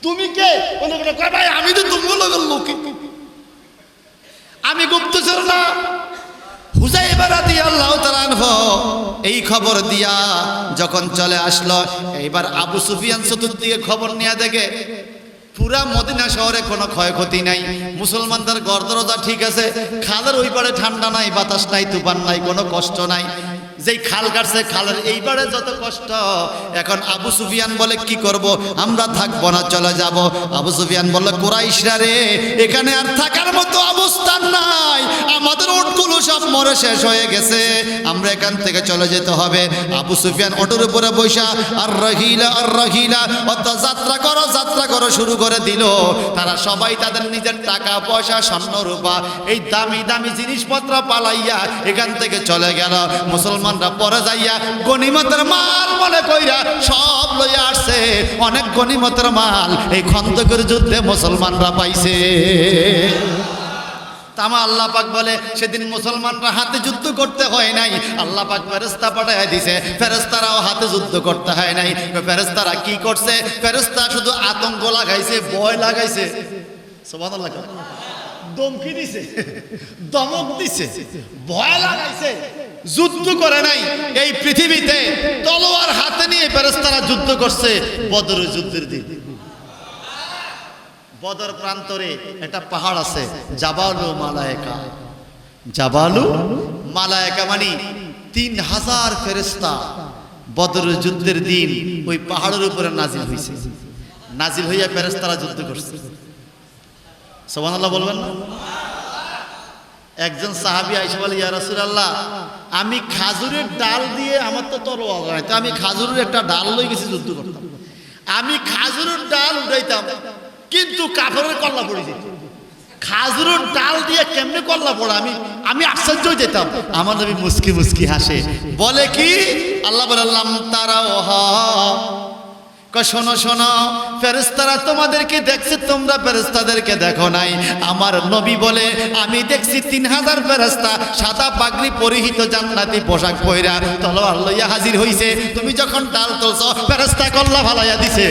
A: তুমি কে? বলে কয় ভাই আমি তো তুমি লোকের লোক, আমি গুপ্তচর না। হুযায়ফা রাদিয়াল্লাহু তাআলা আনহু এই খবর দিয়া যখন চলে আসলো, এইবার আবু সুফিয়ান চতুর্দিকে খবর নিয়ে দেখে পুরা মদিনা শহরে কোনো ক্ষয়ক্ষতি নাই, মুসলমানদের ঘর দরজা ঠিক আছে, খালের ওই পারে ঠান্ডা নাই, বাতাস নাই, তুফান নাই, কোনো কষ্ট নাই। যেই খাল কাটছে খালের এইবারে যত কষ্ট। এখন আবু সুফিয়ান বলে কি করব, আমরা থাকবো না, চলে যাব। আবু সুফিয়ান বলল কুরাইশরা রে, এখানে আর থাকার মতো অবস্থান নাই, আমাদের উটগুলো সব মরে শেষ হয়ে গেছে, আমরা এখান থেকে চলে যেতে হবে। আবু সুফিয়ান ওটের উপরে বৈশা আর রহিলা অর্থাৎ যাত্রা করো শুরু করে দিল। তারা সবাই তাদের নিজের টাকা পয়সা স্বর্ণ রূপা এই দামি দামি জিনিসপত্র পালাইয়া এখান থেকে চলে গেল। মুসলমানরা পরে যাইয়া গনিমতের মাল মনে কইরা সব লইয়া আসছে, অনেক গনিমতের মাল এই খন্দকের যুদ্ধে মুসলমানরা পাইছে। তামা আল্লাহ পাক বলে সেদিন মুসলমানরা হাতে যুদ্ধ করতে হয় নাই, আল্লাহ পাক ফেরেশতা পাঠায় দিছে, ফেরেশতারাও হাতে যুদ্ধ করতে হয় নাই। ফেরেশতারা কি করছে? ফেরেশতা শুধু আতঙ্ক লাগাইছে, ভয় লাগাইছে। সুবহানাল্লাহ। দমকি দিছে, দমক দিছে, ভয় লাগাইছে, যুদ্ধ করে নাই। এই পৃথিবীতে তলোয়ার হাতে নিয়ে ফেরেশতারা যুদ্ধ করছে বদরের যুদ্ধের দিন। বদর প্রান্তরে একটা পাহাড় আছে, জাবালু মালায়েকা। জাবালু মালায়েকা মানে 3000 ফেরেশতা বদরের যুদ্ধের দিন ওই পাহাড়ের উপরে নাজিল হয়েছে। নাজিল হইয়া ফেরেশতারা যুদ্ধ করছে। সুবহানাল্লাহ বলবেন না? একজন সাহাবী আয়েশা বলে, ইয়া রাসূলুল্লাহ, আমি খাজুরের ডাল দিয়ে, আমার তো তরোয়াল নাই, তো আমি খাজুরের একটা ডাল লই গেছি যুদ্ধ করতাম। আমি খাজুরের ডাল উঠাইতাম, কিন্তু কাফেরের কল্লা পড়ে যেত। খাজুরের ডাল দিয়ে কেমনে কল্লা পড়া, আমি আশ্চর্য হয়ে যেতাম। আমার নবী মুস্কি মুস্কি হাসে, বলে কি, আল্লাহ বললাম তারাওহা, শোনো শোনো, ফেরেশতারা তোমাদেরকে দেখছে, তোমরা ফেরেশতাদেরকে দেখো নাই। আমার নবী বলে, আমি দেখছি 3000 ফেরেশতা সাদা পাগড়ি পরিহিত জান্নাতি পোশাক পয়রা তলোয়ার লইয়া হাজির হইছে। তুমি যখন ডাল তুলছো, ফেরেশতা কল্লা ভালাইয়া দিছে।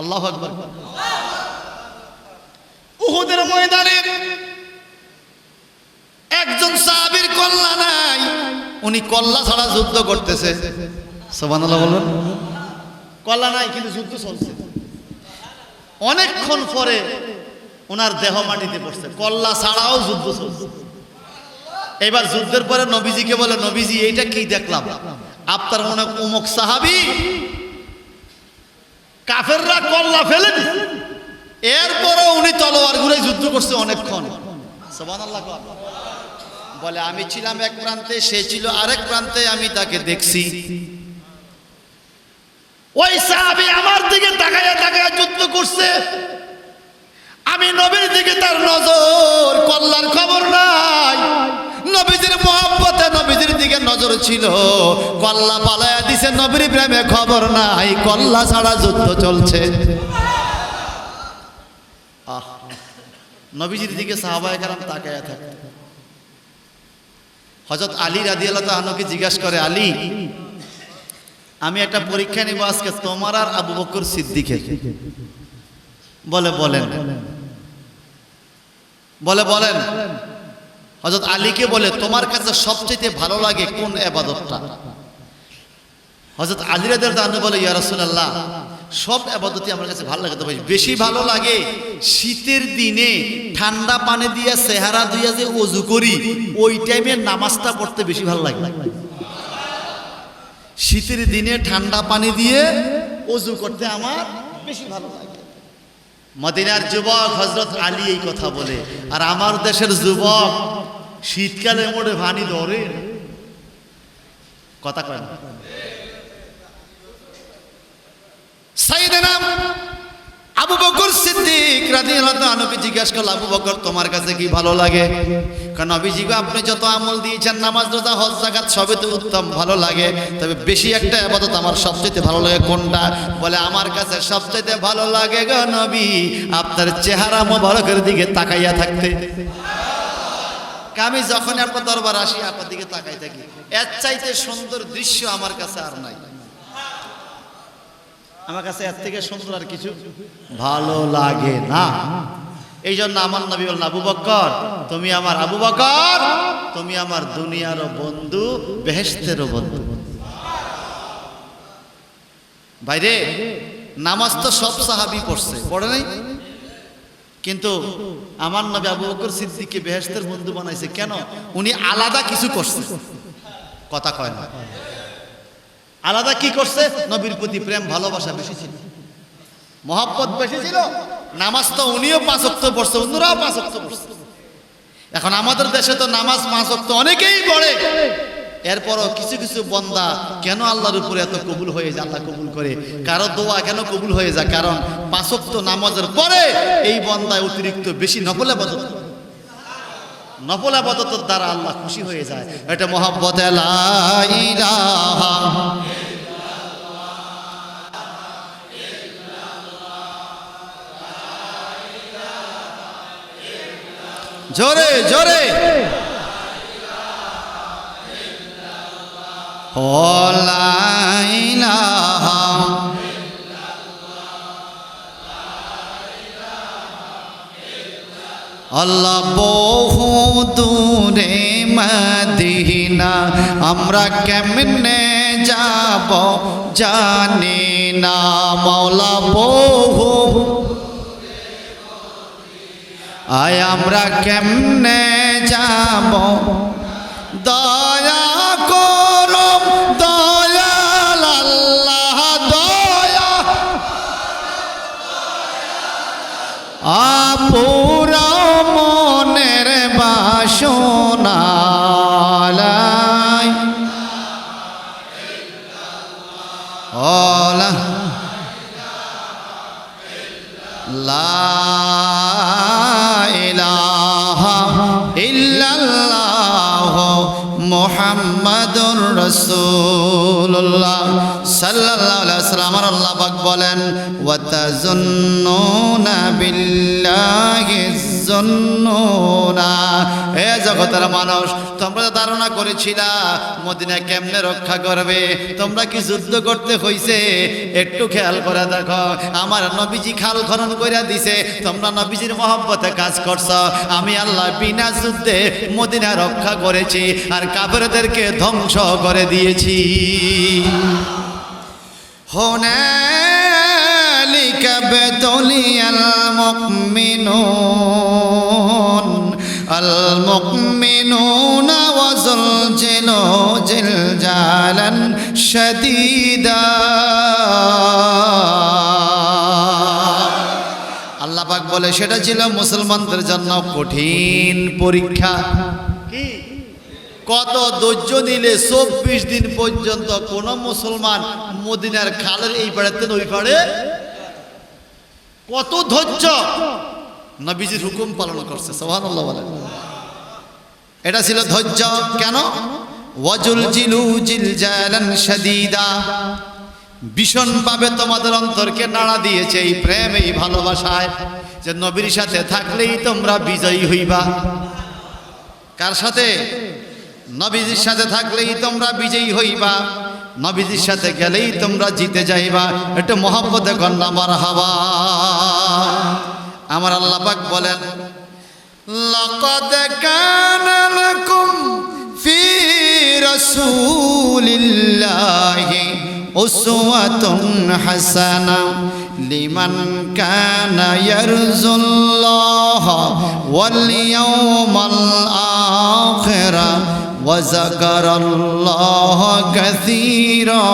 A: আল্লাহু আকবার। উহুদের ময়দানে একজন সাহাবীর কল্লা নাই, উনি কল্লা ছাড়া যুদ্ধ করতেছে। সুবহানাল্লাহ বলুন। কল্লা নাই, কিন্তু যুদ্ধ চলছে। অনেকক্ষণ পরে ওনার দেহ মাটিতে পড়ছে, কল্লা ছাড়াও যুদ্ধ চলছে। এবার যুদ্ধের পরে নবীজিকে বলে, নবীজি এইটা কি দেখলাম? আপনার মনে অমুক সাহাবী কাফেররা কল্লা ফেলে দিছে, এরপরে উনি তলোয়ার ঘুরে যুদ্ধ করছে অনেকক্ষণ। সুবহানাল্লাহ। বলে, আমি ছিলাম এক প্রান্তে, সে ছিল আরেক প্রান্তে, আমি তাকে দেখছি। ওই সাহাবী আমার দিকে তাকায়া তাকায়া যুদ্ধ করছে, আমি নবীর দিকে তার নজর, কল্লার খবর নাই। নবীজির মহব্বতে নবীজির দিকে নজর ছিল, কল্লা পালায়া দিছে, নবীর প্রেমে খবর নাই, কল্লা ছাড়া যুদ্ধ চলছে। নবীজির দিকে সাহাবায়ে কেরাম তাকায়া থাকে। হযরত আলী রাদিয়াল্লাহু তাআলা আনহুকে জিজ্ঞাসা করে, আলী, আমি একটা পরীক্ষা নিব আজকে, তোমার আর আবু বকর সিদ্দিকের। বলে, বলেন। বলে, বলেন। হযরত আলীকে বলে, তোমার কাছে সবচেয়ে ভালো লাগে কোন ইবাদতটা? হযরত আলী রাদিয়াল্লাহু আনহু বলে, ইয়া রাসূলুল্লাহ, সব ইবাদতই আমার কাছে ভালো লাগে, তবে বেশি ভালো লাগে শীতের দিনে ঠান্ডা পানি দিয়ে চেহারা ধুইয়া যে ওযু করি, ওই টাইমে নামাজটা পড়তে বেশি ভালো লাগে। শীতের দিনে ঠান্ডা পানি দিয়ে ওযু করতে আমার বেশি ভালো লাগে। মদিনার যুবক হযরত আলী এই কথা বলে, আর আমার দেশের যুবক শীতকালে মোড়ে পানি ধরে কথা কয় না। সাইয়েদনা আবু বকর সিদ্দিক রাদিয়াল্লাহু আনহুকে জিজ্ঞাসা করল, আবু বকর, তোমার কাছে কি ভালো লাগে? কারণ নবীজি গো, আপনি যত আমল দিয়েছেন, নামাজ, রোজা, হজ, যাকাত সবই তো উত্তম, ভালো লাগে, তবে বেশি একটা ইবাদত আমার সবচেয়ে ভালো লাগে কোনটা? বলে, আমার কাছে সবচেয়ে ভালো লাগে গো নবী, আপনার চেহারা মোবারকের দিকে তাকাইয়া থাকতে। আমি যখন আপনার দরবার আসি, আপনার দিকে তাকাই থাকি, এর চাইতে সুন্দর দৃশ্য আমার কাছে আর নাই। আমার কাছে এর থেকে সুন্দর আর কিছু ভালো লাগে না। এই জন্য আমার নবী বলেন, আবু বকর, তুমি আমার, আবু বকর, তুমি আমার দুনিয়ারও বন্ধু, বেহেশতেরও বন্ধু। ভাইরে, নামাজ তো সব সাহাবী পড়ছে, পড়ে নাই? কিন্তু আমার নবী আবু বকর সিদ্দিককে বেহেশতের বন্ধু বানাইছে কেন? উনি আলাদা কিছু করছে, কথা কয় না। আলাদা কি করছে? নবীর প্রতি প্রেম ভালোবাসা বেশি ছিল, মহব্বত বেশি ছিল। নামাজ তো উনিও 5 ওয়াক্ত পড়ছে, অন্যরাও 5 ওয়াক্ত পড়ছে। এখন আমাদের দেশে তো নামাজ 5 ওয়াক্ত অনেকেই পড়ে, এরপরও কিছু কিছু বান্দা কেন আল্লাহর উপরে এত কবুল হয়ে যায়, আল্লাহ কবুল করে, কারো দোয়া কেন কবুল হয়ে যায়? কারণ 5 ওয়াক্ত নামাজের পরে এই বান্দায় অতিরিক্ত বেশি নফল ইবাদত, নফল ইবাদতের দ্বারা আল্লাহ খুশি হয়ে যায়। এটা মহব্বতে লা ইলাহা জোরে জোরে লা ইলাহা আল্লাহ বহু দূরে মদিনা আমরা কেমনে যাব জানি না মাওলা বহু আয় আমরা কেমনে যাব দয়া করো দয়াল আল্লাহ দয়া আপুরা মনের বাসনা ওলা লা ইলাহা ইল্লাল্লাহ মুহাম্মাদুর রাসূলুল্লাহ সাল্লাল্লাহু আলাইহি ওয়াসাল্লাম। আল্লাহ পাক বলেন ওয়া তাযুন্নুনা বিল্লাহি যুন্নুনা, হে জগতের মানুষ তোমরা ধারণা করেছিলা মদিনা কেমনে রক্ষা করবে, তোমরা কি যুদ্ধ করতে হইছে? একটু খেয়াল করে দেখো, আমার নবীজি খাল খনন করে দিছে, তোমরা নবীজির মহব্বতে কাজ করছো। আমি আল্লাহ বিনা যুদ্ধে মদিনা রক্ষা করেছি আর কাফেরদেরকে ধ্বংস করে দিয়েছি। হুনালিকা বিতুলিয়াল মুমিনুন আল মুমিনুনা ওয়া যুলজিলু জিলজালান শাদীদা। আল্লাহ পাক বলে সেটা ছিল মুসলমানদের জন্য কঠিন পরীক্ষা। কি কত ধৈর্য দিলে 24 দিন পর্যন্ত কোন মুসলমান মদিনার খালের এই পাড়েতে ওই পাড়ে কত ধৈর্য নবীজির হুকুম পালন করছে। সুবহানাল্লাহ বলেন, এটা ছিল ধৈর্য। কেন? ওয়াজুলজিলু জিলজালান শাদীদা, ভীষণ ভাবে তোমাদের অন্তরকে নাড়া দিয়েছে এই প্রেম এই ভালোবাসায় যে নবীর সাথে থাকলেই তোমরা বিজয়ী হইবা। কার সাথে? নবীজির সাথে থাকলেই তোমরা বিজয়ী হইবা, নবীজির সাথে গেলেই তোমরা জিতে যাইবা। একটু মহব্বতে কন্যা মারহাবা। আমার আল্লাহ পাক বলেন লাকাদ কানা লাকুম ফি রাসূলিল্লাহি উসওয়াতুন হাসানা লিমান কানা ইয়ারজুল্লাহ ওয়াল ইয়াউমাল আখিরা ওয়া যাকারাল্লাহ কাসীরা।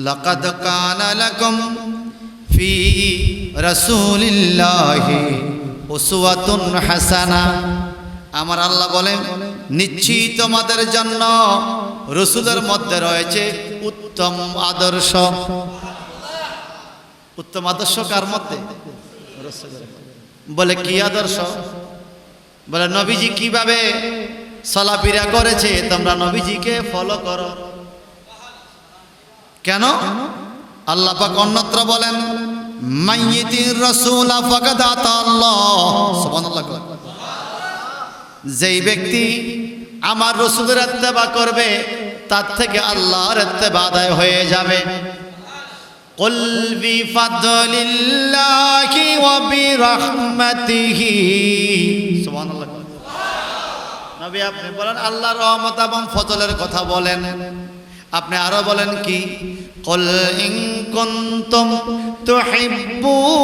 A: লাকাদ কানা লাকুম ফি রাসূলিল্লাহি উসওয়াতুন হাসানা। আমার আল্লাহ বলেন নিশ্চয়ই তোমাদের জন্য রাসূলের মধ্যে রয়েছে উত্তম আদর্শ। উত্তম আদর্শ কার মধ্যে? বলে কি আদর্শ? বলে নবীজি কিভাবে চলাফেরা করেছে তোমরা নবীজিকে ফলো করো। কেন? আল্লাহ পাক অন্যত্র বলেন মাইয়িতির রাসূল ফাকাদ আতা আল্লাহ। সুবহানাল্লাহ। যেই ব্যক্তি আমার রাসূলের ইত্তেবা করবে তার থেকে আল্লাহর ইত্তেবা আদায় হয়ে যাবে। কুল বিফাদলিল্লাহি ওয়া বিরহমাতিহি। সুবহানাল্লাহ। নবী আপনি বলেন আল্লাহর রহমত এবং ফজলের কথা বলেন। আপনি আরো বলেন কি? কুল ইন কুনতুম তুহিব্বুনাল্লাহ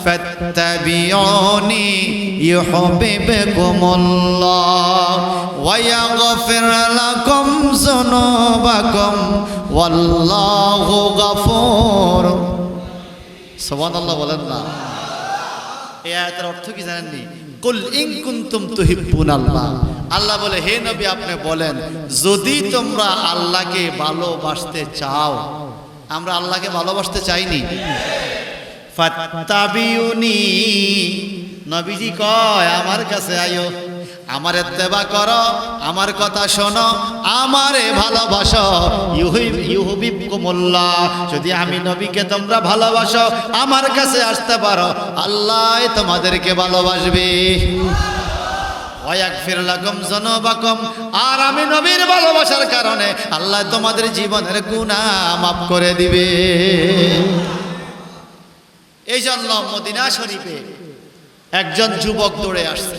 A: ফাত্তাবিউনি ইউহিব্বুকুমুল্লাহ ওয়া ইয়াগফির লাকুম যুনুবাকুম ওয়াল্লাহু গফুর। সুবহানাল্লাহ বলেন না। এই আয়াতের অর্থ কি জানেননি? কুল ইন কুনতুম তুহিব্বুনাল্লাহ, আল্লাহ বলে হে নবী আপনি বলেন যদি তোমরা আল্লাহকে ভালোবাসতে চাও। আমরা আল্লাহকে ভালোবাসতে চাইনি। ফাত্তাবিউনি, নবীজি কয় আমার কাছে আইও, আমার ইত্তেবা করো, আমার কথা শোনো, আমারে ভালোবাসো। ইউহিব্বুকুমুল্লাহ, যদি আমি নবীকে তোমরা ভালোবাসো আমার কাছে আসতে পারো আল্লাহ তোমাদেরকে ভালোবাসবে। ওয়াগফির লাকুম যুনুবাকুম, আর আমি নবীর ভালোবাসার কারণে আল্লাহ তোমাদের জীবনের গুনাহ মাফ করে দিবে। এই জন্য মদিনা শরীফে একজন যুবক দৌড়ে আসছে,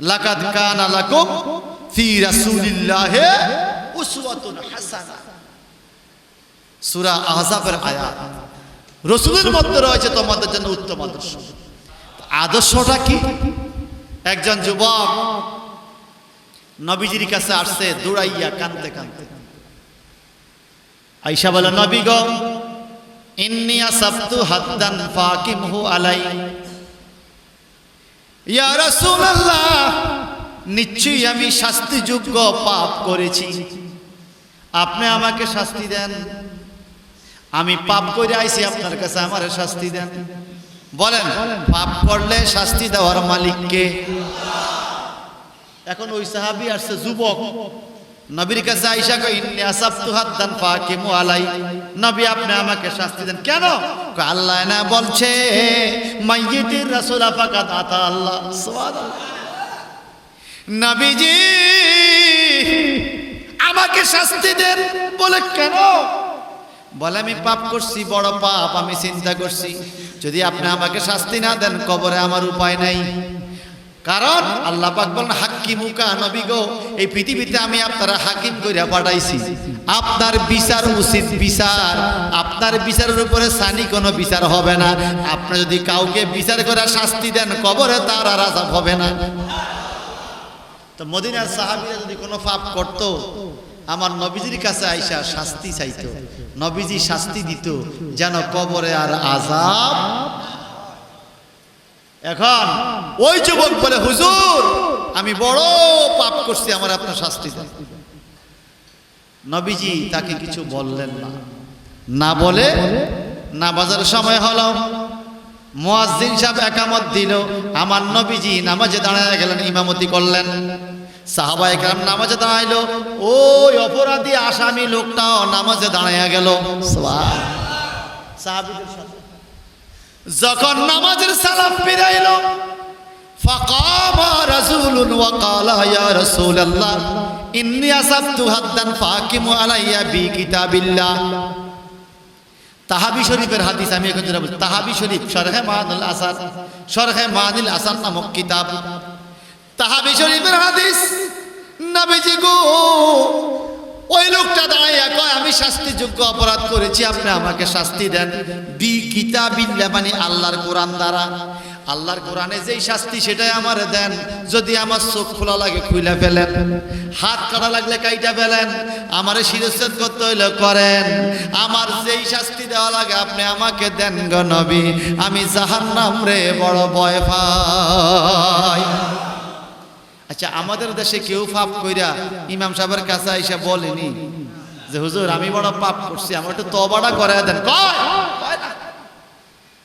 A: লাকাদ কানা লাকুম ফি রাসূলিল্লাহি উসওয়াতুন হাসানাহ, সূরা আহজাবের আয়াত। রাসূলের মধ্যে রয়েছে তোমাদের জন্য উত্তম আদর্শ। আদর্শটা কি? একজন যুবক নবীজির কাছে আসছে দৌড়াইয়া কাঁদতে কাঁদতে। আয়েশা বলে, নবী গো, ইন্নী আসাবতু হাদ্দান ফাকিমহু আলাই। ইয়া রাসূলুল্লাহ, নিশ্চয়ই আমি শাস্তিযোগ্য পাপ করেছি, আপনি আমাকে শাস্তি দেন। আমি পাপ করে আইছি আপনার কাছে, আমারে শাস্তি দেন। বলেন, পাপ করলে শাস্তি দেওয়ার মালিক কে? এখন ওই সাহাবী আসছে যুবক, নবীর কাছে আয়েশা কই, ইন্নী আসাবতু হাদ্দান ফাকিমু আলাই, নবী আপনি আমাকে শাস্তি দেন। কেন? আল্লাহ না বলছে, মাইয়িতির রাসূল ফাকাত আতা আল্লাহ। সুবহানাল্লাহ। নবীজি আমাকে শাস্তি দেন। বলে কেন? বলে আমি পাপ করছি, বড় পাপ, আমি চিন্তা করছি যদি আপনি আমাকে শাস্তি না দেন কবরে আমার উপায় নাই। কারণ আল্লাহ পাক বলেন, হাক্কিমুকা, নবী গো, এই পৃথিবীতে আমি আপনারা হাকিম কইরা পাঠাইছি, আপনার বিচার উচিত বিচার, আপনার বিচারের উপরে সানি কোনো বিচার হবে না। আপনি যদি কাউকে বিচার করে শাস্তি দেন কবরে তার আর আযাব হবে না। তো মদিনার সাহাবীরা যদি কোনো পাপ করত, আমার নবীজির কাছে আইসা শাস্তি চাইতো, নবীজি শাস্তি দিত যেন কবরে আর আযাব। এখন ওই যুবক বলে, হুজুর আমি বড় পাপ করছি, আমার আপনার শাস্তি দেন। নবীজি তাকে কিছু বললেন না। না বলে নামাজের সময় হলো, মুয়াজ্জিন সাহেব একামত দিল, আমার নবীজি নামাজে দাঁড়ায় গেলেন, ইমামতি করলেন। সাহাবায়ে কেরাম নামাজে দাঁড়াইলো, ওই অপরাধী আসামি লোকটাও নামাজে দাঁড়াইয়া গেল। সাহাবীদের সাথে যখন নামাজের সালাম ফিরাইলো, ফাকামা রাসূলুন ওয়া ক্বালা, ইয়া রাসূলুল্লাহ, ইন্নী আসাবতু হাদ্দান ফাকিমু আলাইয়া বিকিতাবিল্লাহ। তাহাবি শরীফের হাদিস আমি এখন যেটা বলছি, তাহাবি শরীফ শরহে মানিল আসার, শরহে মানিল আসার নামক কিতাব, তাহাবি শরীফের হাদিস। নবীজি গো, ওই লোকটা দাঁড়াইয়া কয়, আমি শাস্তিযোগ্য অপরাধ করেছি, আপনি আমাকে শাস্তি দেন। বিকিতাবিল্লাহ মানে আল্লাহর কোরআন দ্বারা। আল্লাহর কোরআনে যেই শাস্তি সেটাই আমারে দেন। যদি আমার চোখ খোলা লাগে খুইলা ফেলেন, হাত কাটা লাগলে কাইটা ফেলেন, আমারে শিরচ্ছেদ করতে হইলে করেন, আমার যেই শাস্তি দেওয়া লাগে আপনি আমাকে দেন গো নবী, আমি জাহান্নাম রে বড় ভয় পাই। আচ্ছা, আমাদের দেশে কেউ পাপ কইরা ইমাম সাহেবের কাছে আইসা বলেনি যে হুজুর আমি বড় পাপ করছি, আমার একটু তওবাটা করে দেন? কয় না।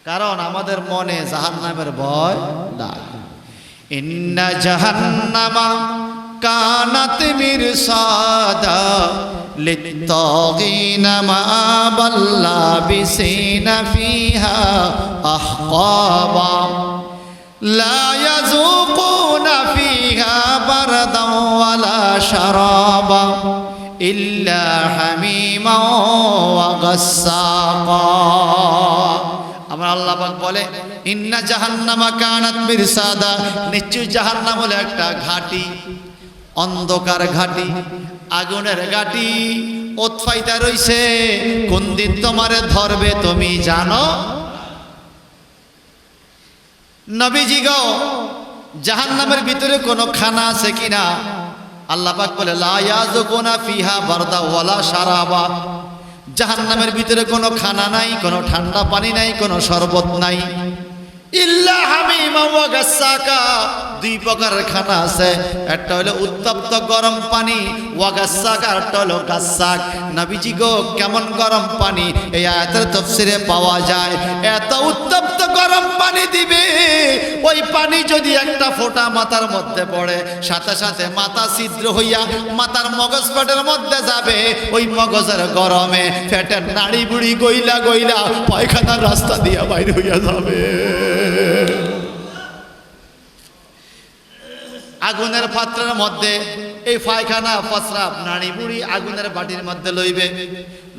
A: কারণ আমাদের মনে জাহান্নামের ভয় নাই। ইন্না জাহান্নামা কানাত মিরসাদা লিত্তাগিনা মাআবাল লাবিসিনা ফিহা আহকাবা লা ইয়াযুকুনা ফিহা বারদান ওয়ালা শারাবা ইল্লা হামিমা ওয়া গাসসাকা। আমার আল্লাহ পাক বলে, ইন্না জাহান্নামা কানাত মিরসাদা, নিশ্চয় জাহান্নাম হলো একটা ঘাটি, অন্ধকার ঘাটি, আগুনের ঘাটি, ওতফাইতা রইছে। কোন দিন তোমারে ধরবে তুমি জানো? নবীজি গো, জাহান্নামের ভিতরে কোনো খানা আছে কিনা? আল্লাহ পাক বলে, লা ইয়াযুকুনা ফিহা বারদা ওয়ালা শারাবা, জাহান্নামের ভিতরে কোনো খানা নাই, কোনো ঠান্ডা পানি নাই, কোনো শরবত নাই। ইল্লা হামিমা ওয়া গাসসাকা, দুই প্রকারের খানা আছে, একটা হলো উত্তপ্ত গরম পানি, ওয়া গাসসাকা, একটা হলো গাসসাক। নবীজি গো, কেমন গরম পানি এই আয়াতের তাফসিরে পাওয়া যায়। এত উত্তপ্ত গরম পানি দিবে, ওই পানি যদি একটা ফোঁটা মাথার মধ্যে পড়ে, সাথে সাথে মাথা ছিদ্র হইয়া মাথার মগজ পেটের মধ্যে যাবে। ওই মগজের গরমে পেটের নাড়ি বুড়ি গইলা গইলা পায়খানার রাস্তা দিয়া বাইরে হইয়া যাবে। আগুনের পাত্রের মধ্যে এই পায়খানা প্রস্রাব নাড়ি বুড়ি আগুনের বাটির মধ্যে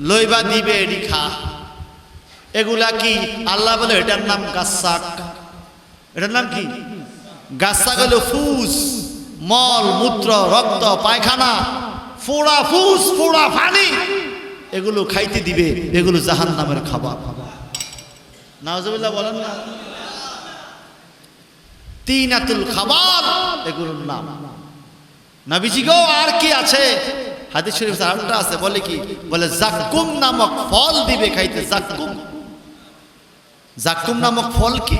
A: লইবা দিবে এডি খা। এগুলা কি? আল্লাহ বলে এটার নাম গাসাক। এটার নাম কি? গাসাক হলো ফুস, মল মূত্র রক্ত পায়খানা, ফোড়া ফুস ফোড়া পানি, এগুলো খাইতে দিবে। এগুলো জাহান্নামের খাবার। নাউজুবিল্লাহ বলেন না। তিনাতুল খাবার এগুলোর নাম। নবীজি গো আর কি আছে? হাদিস শরীফে আরেকটা আছে, বলে কি? বলে জাক্কুম নামক ফল দিবে খাইতে। জাক্কুম, জাক্কুম নামক ফল কি?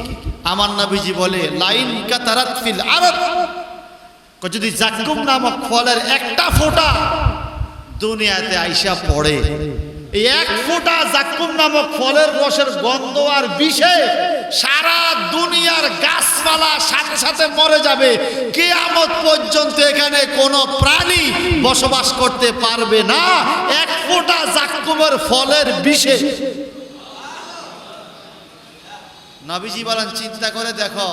A: আমার নবীজি বলে লাইন কাতারাত ফিল আরদ, যদি জাক্কুম নামক ফলের একটা ফোঁটা দুনিয়াতে আইসা পড়ে, এই এক ফোঁটা জাক্কুম নামক ফলের রসের গন্ধ আর বিষে সারা দুনিয়ার গাছপালা সাথে সাথে মরে যাবে। কিয়ামত পর্যন্ত এখানে কোনো প্রাণী বসবাস করতে পারবে না, এক ফোঁটা জাক্কুমের ফলের বিষে। নবীজি বলেন চিন্তা করে দেখো,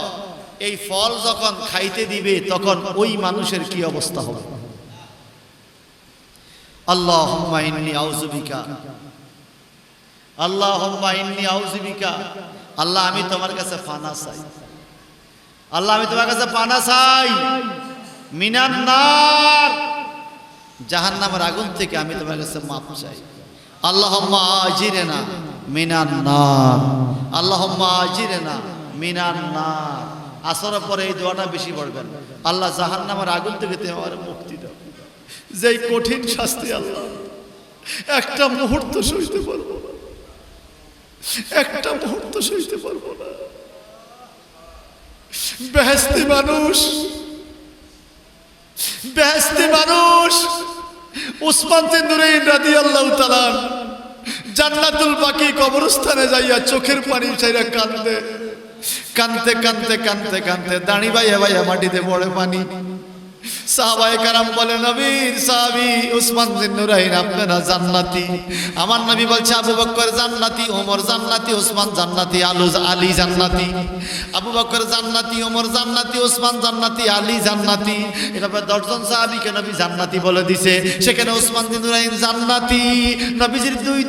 A: এই ফল যখন খাইতে দিবে তখন ওই মানুষের কি অবস্থা হবে। আল্লাহুম্মা ইন্নী আউযু বিকা, আল্লাহুম্মা ইন্নী আউযু বিকা। আল্লাহ আমি তোমার কাছে পানা চাই, আল্লাহ আমি তোমার কাছে পানা চাই মিনান নার, জাহান্নামের আগুন থেকে আমি তোমার কাছে মাপ চাই। আল্লাহুম্মা আজিরনা মিনান নার, আল্লাহুম্মা আজিরনা মিনান নার। আসরের পরে এই দোয়াটা বেশি পড়বেন, আল্লাহ জাহান্নামের আগুন থেকে তুমি আমার মুক্তি দাও। যেই কঠিন শাস্তি আল্লাহ একটা মুহূর্ত সইতে পারবো না, একটা মুহূর্ত সইতে পারবো না। বেহেশতি মানুষ, বেহেশতি মানুষ উসমান নুরাইন রাদিয়াল্লাহু তাআলা জান্নাতুল বাকি কবরস্থানে যাইয়া চোখের পানি ছাইরা কাঁদে, কাঁদতে কাঁদতে কাঁদতে কাঁদতে দাঁড়ি বাইয়া বাইয়া মাটিতে পড়ে পানি। সাহাবায়ে কেরাম বলে নবীর সাহাবী উসমান বিন নুরাইন আপনারা জান্নাতি। আমার নবী বলছে আবু বকর জান্নাতি, ওমর জান্নাতি, উসমান জান্নাতি, আলী জান্নাতি। আবু বকর জান্নাতি, ওমর জান্নাতি, উসমান জান্নাতি, আলী জান্নাতি। এভাবে 10 জন সাহাবীকে নবী জান্নাতি বলে দিছে। সেখানে উসমান বিন নুরাইন জান্নাতি। নবীজির দুই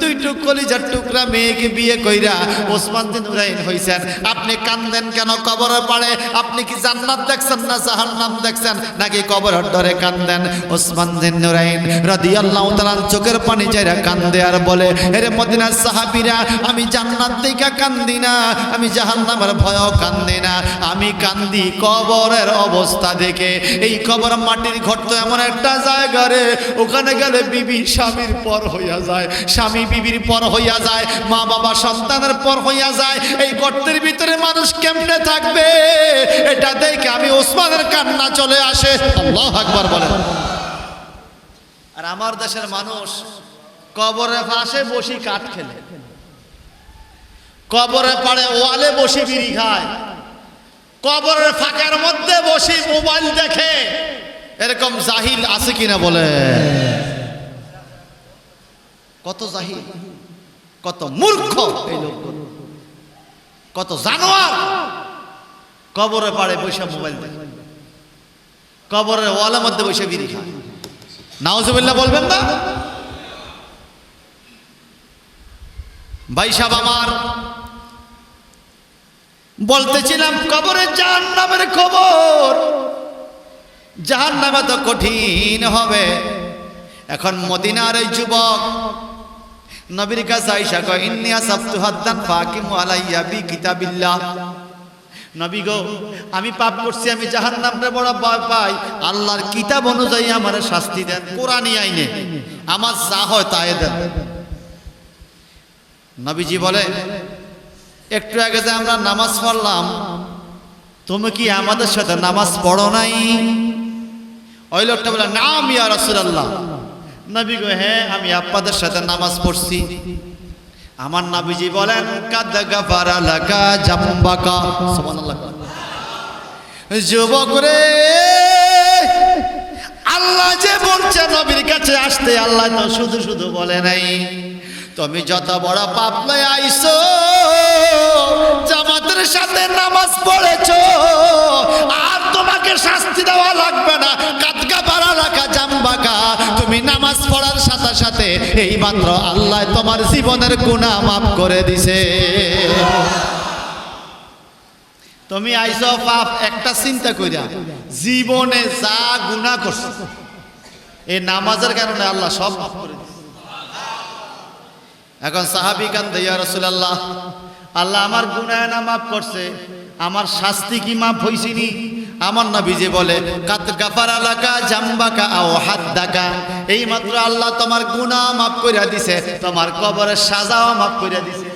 A: কলিজার টুকরা মেয়েকে বিয়ে কইরা উসমান বিন নুরাইন হইছেন। আপনি কান্দেন কেন কবরের পাড়ে? আপনি কি জান্নাত দেখছেন না জাহান্নাম দেখছেন, নাকি কবরের ডরে কান্দেন? উসমান বিন নুরাইন রাদিয়াল্লাহু তাআলা চোখের পানি ঝাইরা কান্দে আর বলে, এরে মদিনার সাহাবীরা, আমি জান্নাত দেখে কান্দি না, আমি জাহান্নামের ভয়ও কান্দি না, আমি কান্দি কবরের অবস্থা দেখে। এই কবর মাটির ঘর তো এমন একটা জায়গা রে, ওখানে গেলে বিবি স্বামীর পর হইয়া যায়, স্বামী বিবির পর হইয়া যায়, মা বাবা সন্তানের পর হইয়া যায়। এই গর্তের ভিতরে মানুষ কেমনে থাকবে? এটা দেখে আমি উসমানের কান্না চলে আসে। আল্লাহু আকবার বলেন। আর আমার দেশের মানুষ কবরের পাশে বসি কাঠ খেলে, কবরের পাড়ে ওয়ালে বসে বিড়ি খায়, কবরের ফাঁকের মধ্যে বসে মোবাইল দেখে। এরকম জাহিল আছে কিনা বলে? কত জাহিল, কত মূর্খ এই লোকগুলো, কত জানোয়ার। কবরের পাড়ে বসে মোবাইল দেখে, কবরের ওয়ালের মধ্যে বসে বিড়ি খায়। নাউজুবিল্লাহ বলবেন না? ভাই সাহেব আমার বলতেছিলাম কবরের জাহান্নামের খবর। জাহান্নামে তো কঠিন হবে। এখন মদিনার এই যুবক নবীর কাছে আয়েশা কয়, ইন্নী আসাবতু হাদ্দান ফাকিমু আলাইয়া বি কিতাবিল্লাহ। নবী গো, আমি পাপ করছি, আমি জাহান্নামে বড় ভয় পাই, আল্লাহর কিতাব অনুযায়ী আমার শাস্তি দেন, কোরআনী আইনে আমার যা হয় তাই দেন। নবীজি বলে, একটু আগে যে আমরা নামাজ পড়লাম, তুমি কি আমাদের সাথে নামাজ পড়ো নাই? ওই লোকটা বলে, নাম ইয়া রাসূলুল্লাহ। নবী গো, হ্যাঁ আমি আপনাদের সাথে নামাজ পড়ছি। আমার নবীজি বলেন, কাদ গাফারা লাকা জামবাকা। সুবহানাল্লাহ। যুবক রে, আল্লাহ যে বলছে নবীর কাছে আসতে, আল্লাহ তো শুধু শুধু বলে নাই। তুমি যত বড় পাপ লয়ে আইছো, জামাতের সাথে নামাজ পড়েছো, আর তোমাকে শাস্তি দেওয়া লাগবে পড়ার সাথে সাথে এই মাত্র আল্লাহ তোমার জীবনের গুনাহ মাফ করে দিছে। তুমি আইছো পাপ একটা চিন্তা কইরা জীবনে যা গুনাহ করছো এই নামাজের কারণে আল্লাহ সব মাফ করে দিছে। এখন সাহাবী কান্দে, ইয়া রাসূলুল্লাহ, আল্লাহ আমার গুনাহ না মাফ করছে, আমার শাস্তি কি মাফ হইছিনি? আমার নবীজি বলে কাত গাফারা লাকা জামবাকা আও হাদ্দাকা, এই মাত্র আল্লাহ তোমার গুনাহ মাফ কইরা দিছে, তোমার কবরের সাজাও মাফ কইরা দিছে।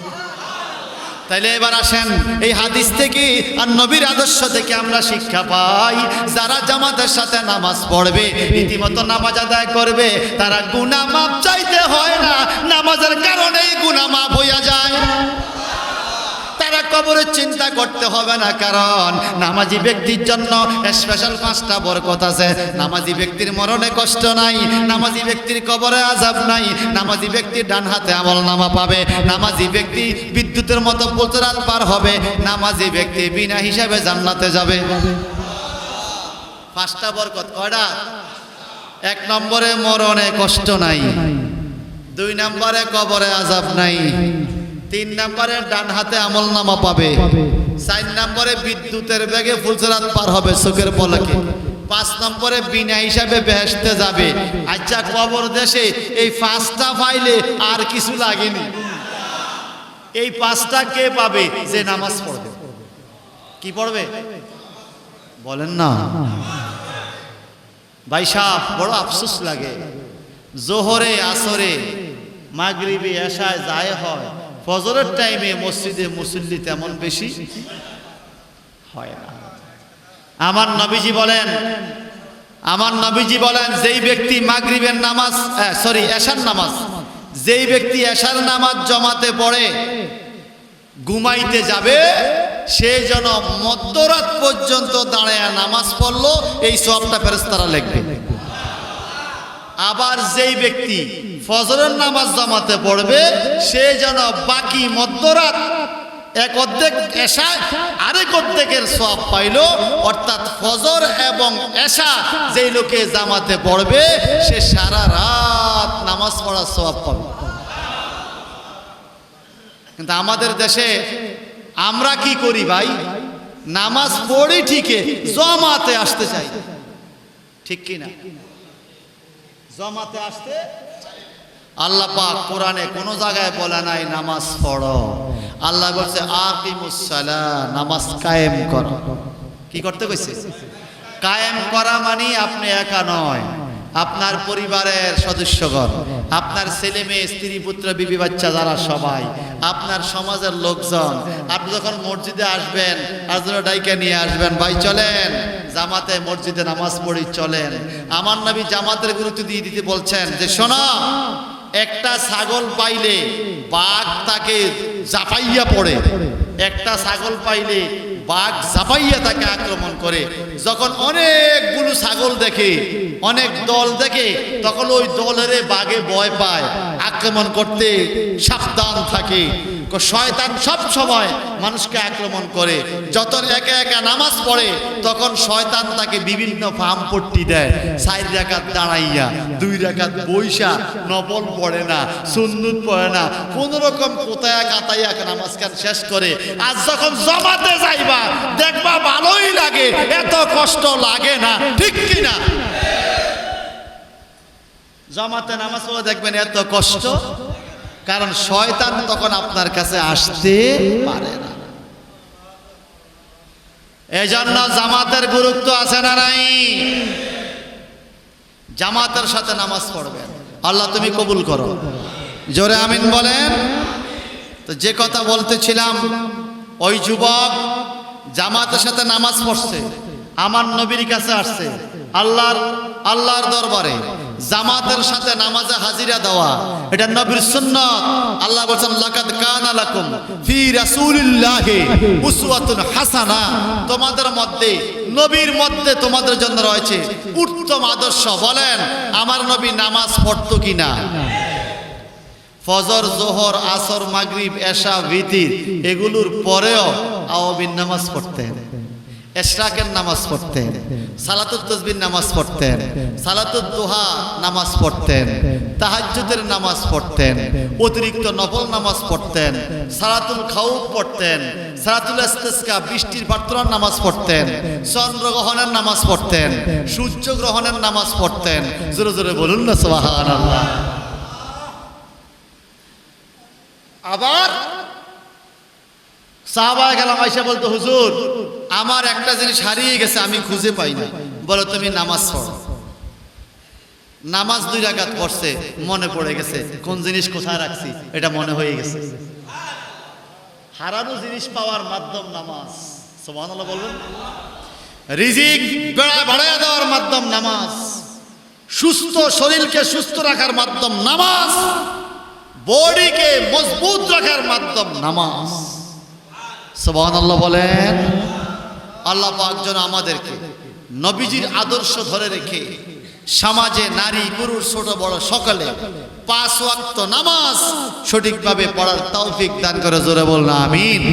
A: তাইলে এবার আসেন এই হাদিস থেকে আর নবীর আদর্শ থেকে আমরা শিক্ষা পাই, যারা জামাতের সাথে নামাজ পড়বে, রীতিমতো নামাজ আদায় করবে, তারা গুনাহ মাফ চাইতে হয় না, নামাজের কারণেই গুনাহ মাফ হইয়া যায়। তারা কবরের চিন্তা করতে হবে না, কারণ নামাজি ব্যক্তির জন্য স্পেশাল 5টা বরকত আছে। নামাজি ব্যক্তির মরণে কষ্ট নাই, নামাজি ব্যক্তির কবরে আযাব নাই, নামাজি ব্যক্তির ডান হাতে আমলনামা পাবে, নামাজি ব্যক্তি বিদ্যুতের মতো পুলসরাত পার হবে, নামাজি ব্যক্তি বিনা হিসাবে জান্নাতে যাবে। 5টা বরকত কয়টা? 1 নম্বরে মরণে কষ্ট নাই, 2 নম্বরে কবরে আযাব নাই, 3 নম্বরে ডান হাতে আমলনামা পাবে, 4 নম্বরে বিদ্যুতের বেগে ফুলসরাত পার হবে চোখের পলকে, 5 নম্বরে বিনা হিসাবে বেহেশতে যাবে। আচ্ছা, কবর দেশে এই 5টা পাইলে আর কিছু লাগেনি। এই 5টা কে পাবে? যে নামাজ পড়বে। কি পড়বে বলেন না ভাই সাহেব? বড় আফসোস লাগে, জোহরে, আসরে, মাগরিবে, এশায় যায় হয়, ফজরের টাইমে মসজিদে মুসল্লি তেমন বেশি হয় না। আমার নবীজি বলেন যেই ব্যক্তি মাগরিবের নামাজ এশার নামাজ, যেই ব্যক্তি এশার নামাজ জমাতে পড়ে ঘুমাইতে যাবে, সে যেন মধ্যরাত পর্যন্ত দাঁড়ায় নামাজ পড়লো, এই সওয়াবটা ফেরেশতারা লিখবে। আবার যেই ব্যক্তি ফজরের নামাজ জামাতে পড়বে, সে যেন বাকি মধ্যরাত 1/2 এশা আরেক অর্ধেকের সওয়াব পাইল। অর্থাৎ ফজর এবং এশা যেই লোকে জামাতে পড়বে, সে সারা রাত নামাজ পড়ার সওয়াব পাবে। কিন্তু আমাদের দেশে আমরা কি করি ভাই? নামাজ পড়ি ঠিকই, জামাতে আসতে চাই, ঠিক কি না? জামাতে আসতে আল্লাহ পাক কোরআনে কোন জায়গায় বলে নাই নামাজ পড়ো। আল্লাহ বলছে আকিমুস সালাহ, নামাজ কায়েম করো। কি করতে কইছে? কায়েম করা মানে আপনি একা নয়, আপনার পরিবারের সদস্যগণ, আপনার ছেলে মেয়ে, স্ত্রী পুত্র বিবি বাচ্চা যারা সবাই, আপনার সমাজের লোকজন, আপনি যখন মসজিদে আসবেন আজরা ডাইকা নিয়ে আসবেন, ভাই চলেন জামাতে মসজিদে নামাজ পড়ি, চলেন। আমার নবী জামাতের গুরুত্ব দিয়ে দিতে বলছেন যে শোনো, একটা ছাগল পাইলে বাঘ তাকে জাপাইয়া পড়ে, একটা ছাগল পাইলে বাঘ জাপাইয়া তাকে আক্রমণ করে। যখন অনেকগুলো ছাগল দেখে, অনেক দল দেখে, তখন ওই দলের বাঘে ভয় পায়, আক্রমণ করতে সাবধান থাকে। শয়তান সব সময় মানুষকে আক্রমণ করে। যখন একা একা নামাজ পড়ে, তখন শয়তান তাকে বিভিন্ন ফার্মপট্টি দেয়। 4 রাকাত দাঁড়াইয়া, 2 রাকাত বইসা, নফল পড়ে না, সুন্নত পড়ে না, কোন রকম কোথায় কাতাইয়া নামাজ কান শেষ করে। আজ যখন জমাতে যাইবা দেখবা ভালোই লাগে, এত কষ্ট লাগে না, ঠিক কিনা? জমাতে নামাজ পড়ে দেখবেন এত কষ্ট, কারণ শয়তান তখন আপনার কাছে আসতে পারে না। এজন্য জামাতের গুরুত্ব আছে না নাই? জামাতের সাথে নামাজ পড়বেন, আল্লাহ তুমি কবুল করো, জোরে আমিন বলেন। তো যে কথা বলতেছিলাম, ওই যুবক জামাতের সাথে নামাজ পড়ছে, আমার নবীর কাছে আসছে, আল্লাহর দরবারে জামাতের সাথে নামাজে হাজিরা দেওয়া, এটা নবীর সুন্নাত। আল্লাহ বলেন লাকাদ কানা লাকুম ফি রাসূলিল্লাহি উসওয়াতুন হাসানাহ, তোমাদের মধ্যে, নবীর মধ্যে তোমাদের জন্য রয়েছে উত্তম আদর্শ। বলেন আমার নবী নামাজ পড়তো কিনা? ফজর, জোহর, আসর, মাগরিব, এশা, ভিতির এগুলোর পরেও আওয়াবিন নামাজ পড়তেন, ইশরাকের নামাজ পড়তেন, সালাতুত তাসবিহ নামাজ পড়তেন, সালাতুত দুহা নামাজ পড়তেন, তাহাজ্জুদের নামাজ পড়তেন, অতিরিক্ত নফল নামাজ পড়তেন, সালাতুল খাউফ পড়তেন, সালাতুল ইস্তিসকা বৃষ্টির প্রার্থনার নামাজ পড়তেন, চন্দ্রগ্রহণের নামাজ পড়তেন, সূর্য গ্রহণের নামাজ পড়তেন। জোরে জোরে বলুন না সুবহানাল্লাহ। আবার সাহাবায়ে কেরাম আয়েশা বলতো, হুজুর আমার একটা জিনিস হারিয়ে গেছে, আমি খুঁজে পাই না। বলো তুমি নামাজ পড়ো। নামাজ 2 রাকাত পড়ছে, মনে পড়ে গেছে কোন জিনিস কোথায় রাখছি, এটা মনে হয়ে গেছে। হারানো জিনিস পাওয়ার মাধ্যম নামাজ। সুবহানাল্লাহ বলবেন। রিজিক বাড়ায়া দেওয়ার মাধ্যম নামাজ, সুস্থ শরীরকে সুস্থ রাখার মাধ্যম নামাজ, বডিকে মজবুত রাখার মাধ্যম নামাজ। সুবহানাল্লাহ বলেন। আল্লাহ পাক যেন আমাদেরকে নবীজির আদর্শ ধরে রেখে সমাজে নারী পুরুষ ছোট বড় সকলে 5 ওয়াক্ত নামাজ সঠিকভাবে পড়ার তৌফিক দান করে। জোরে বলুন আমিন।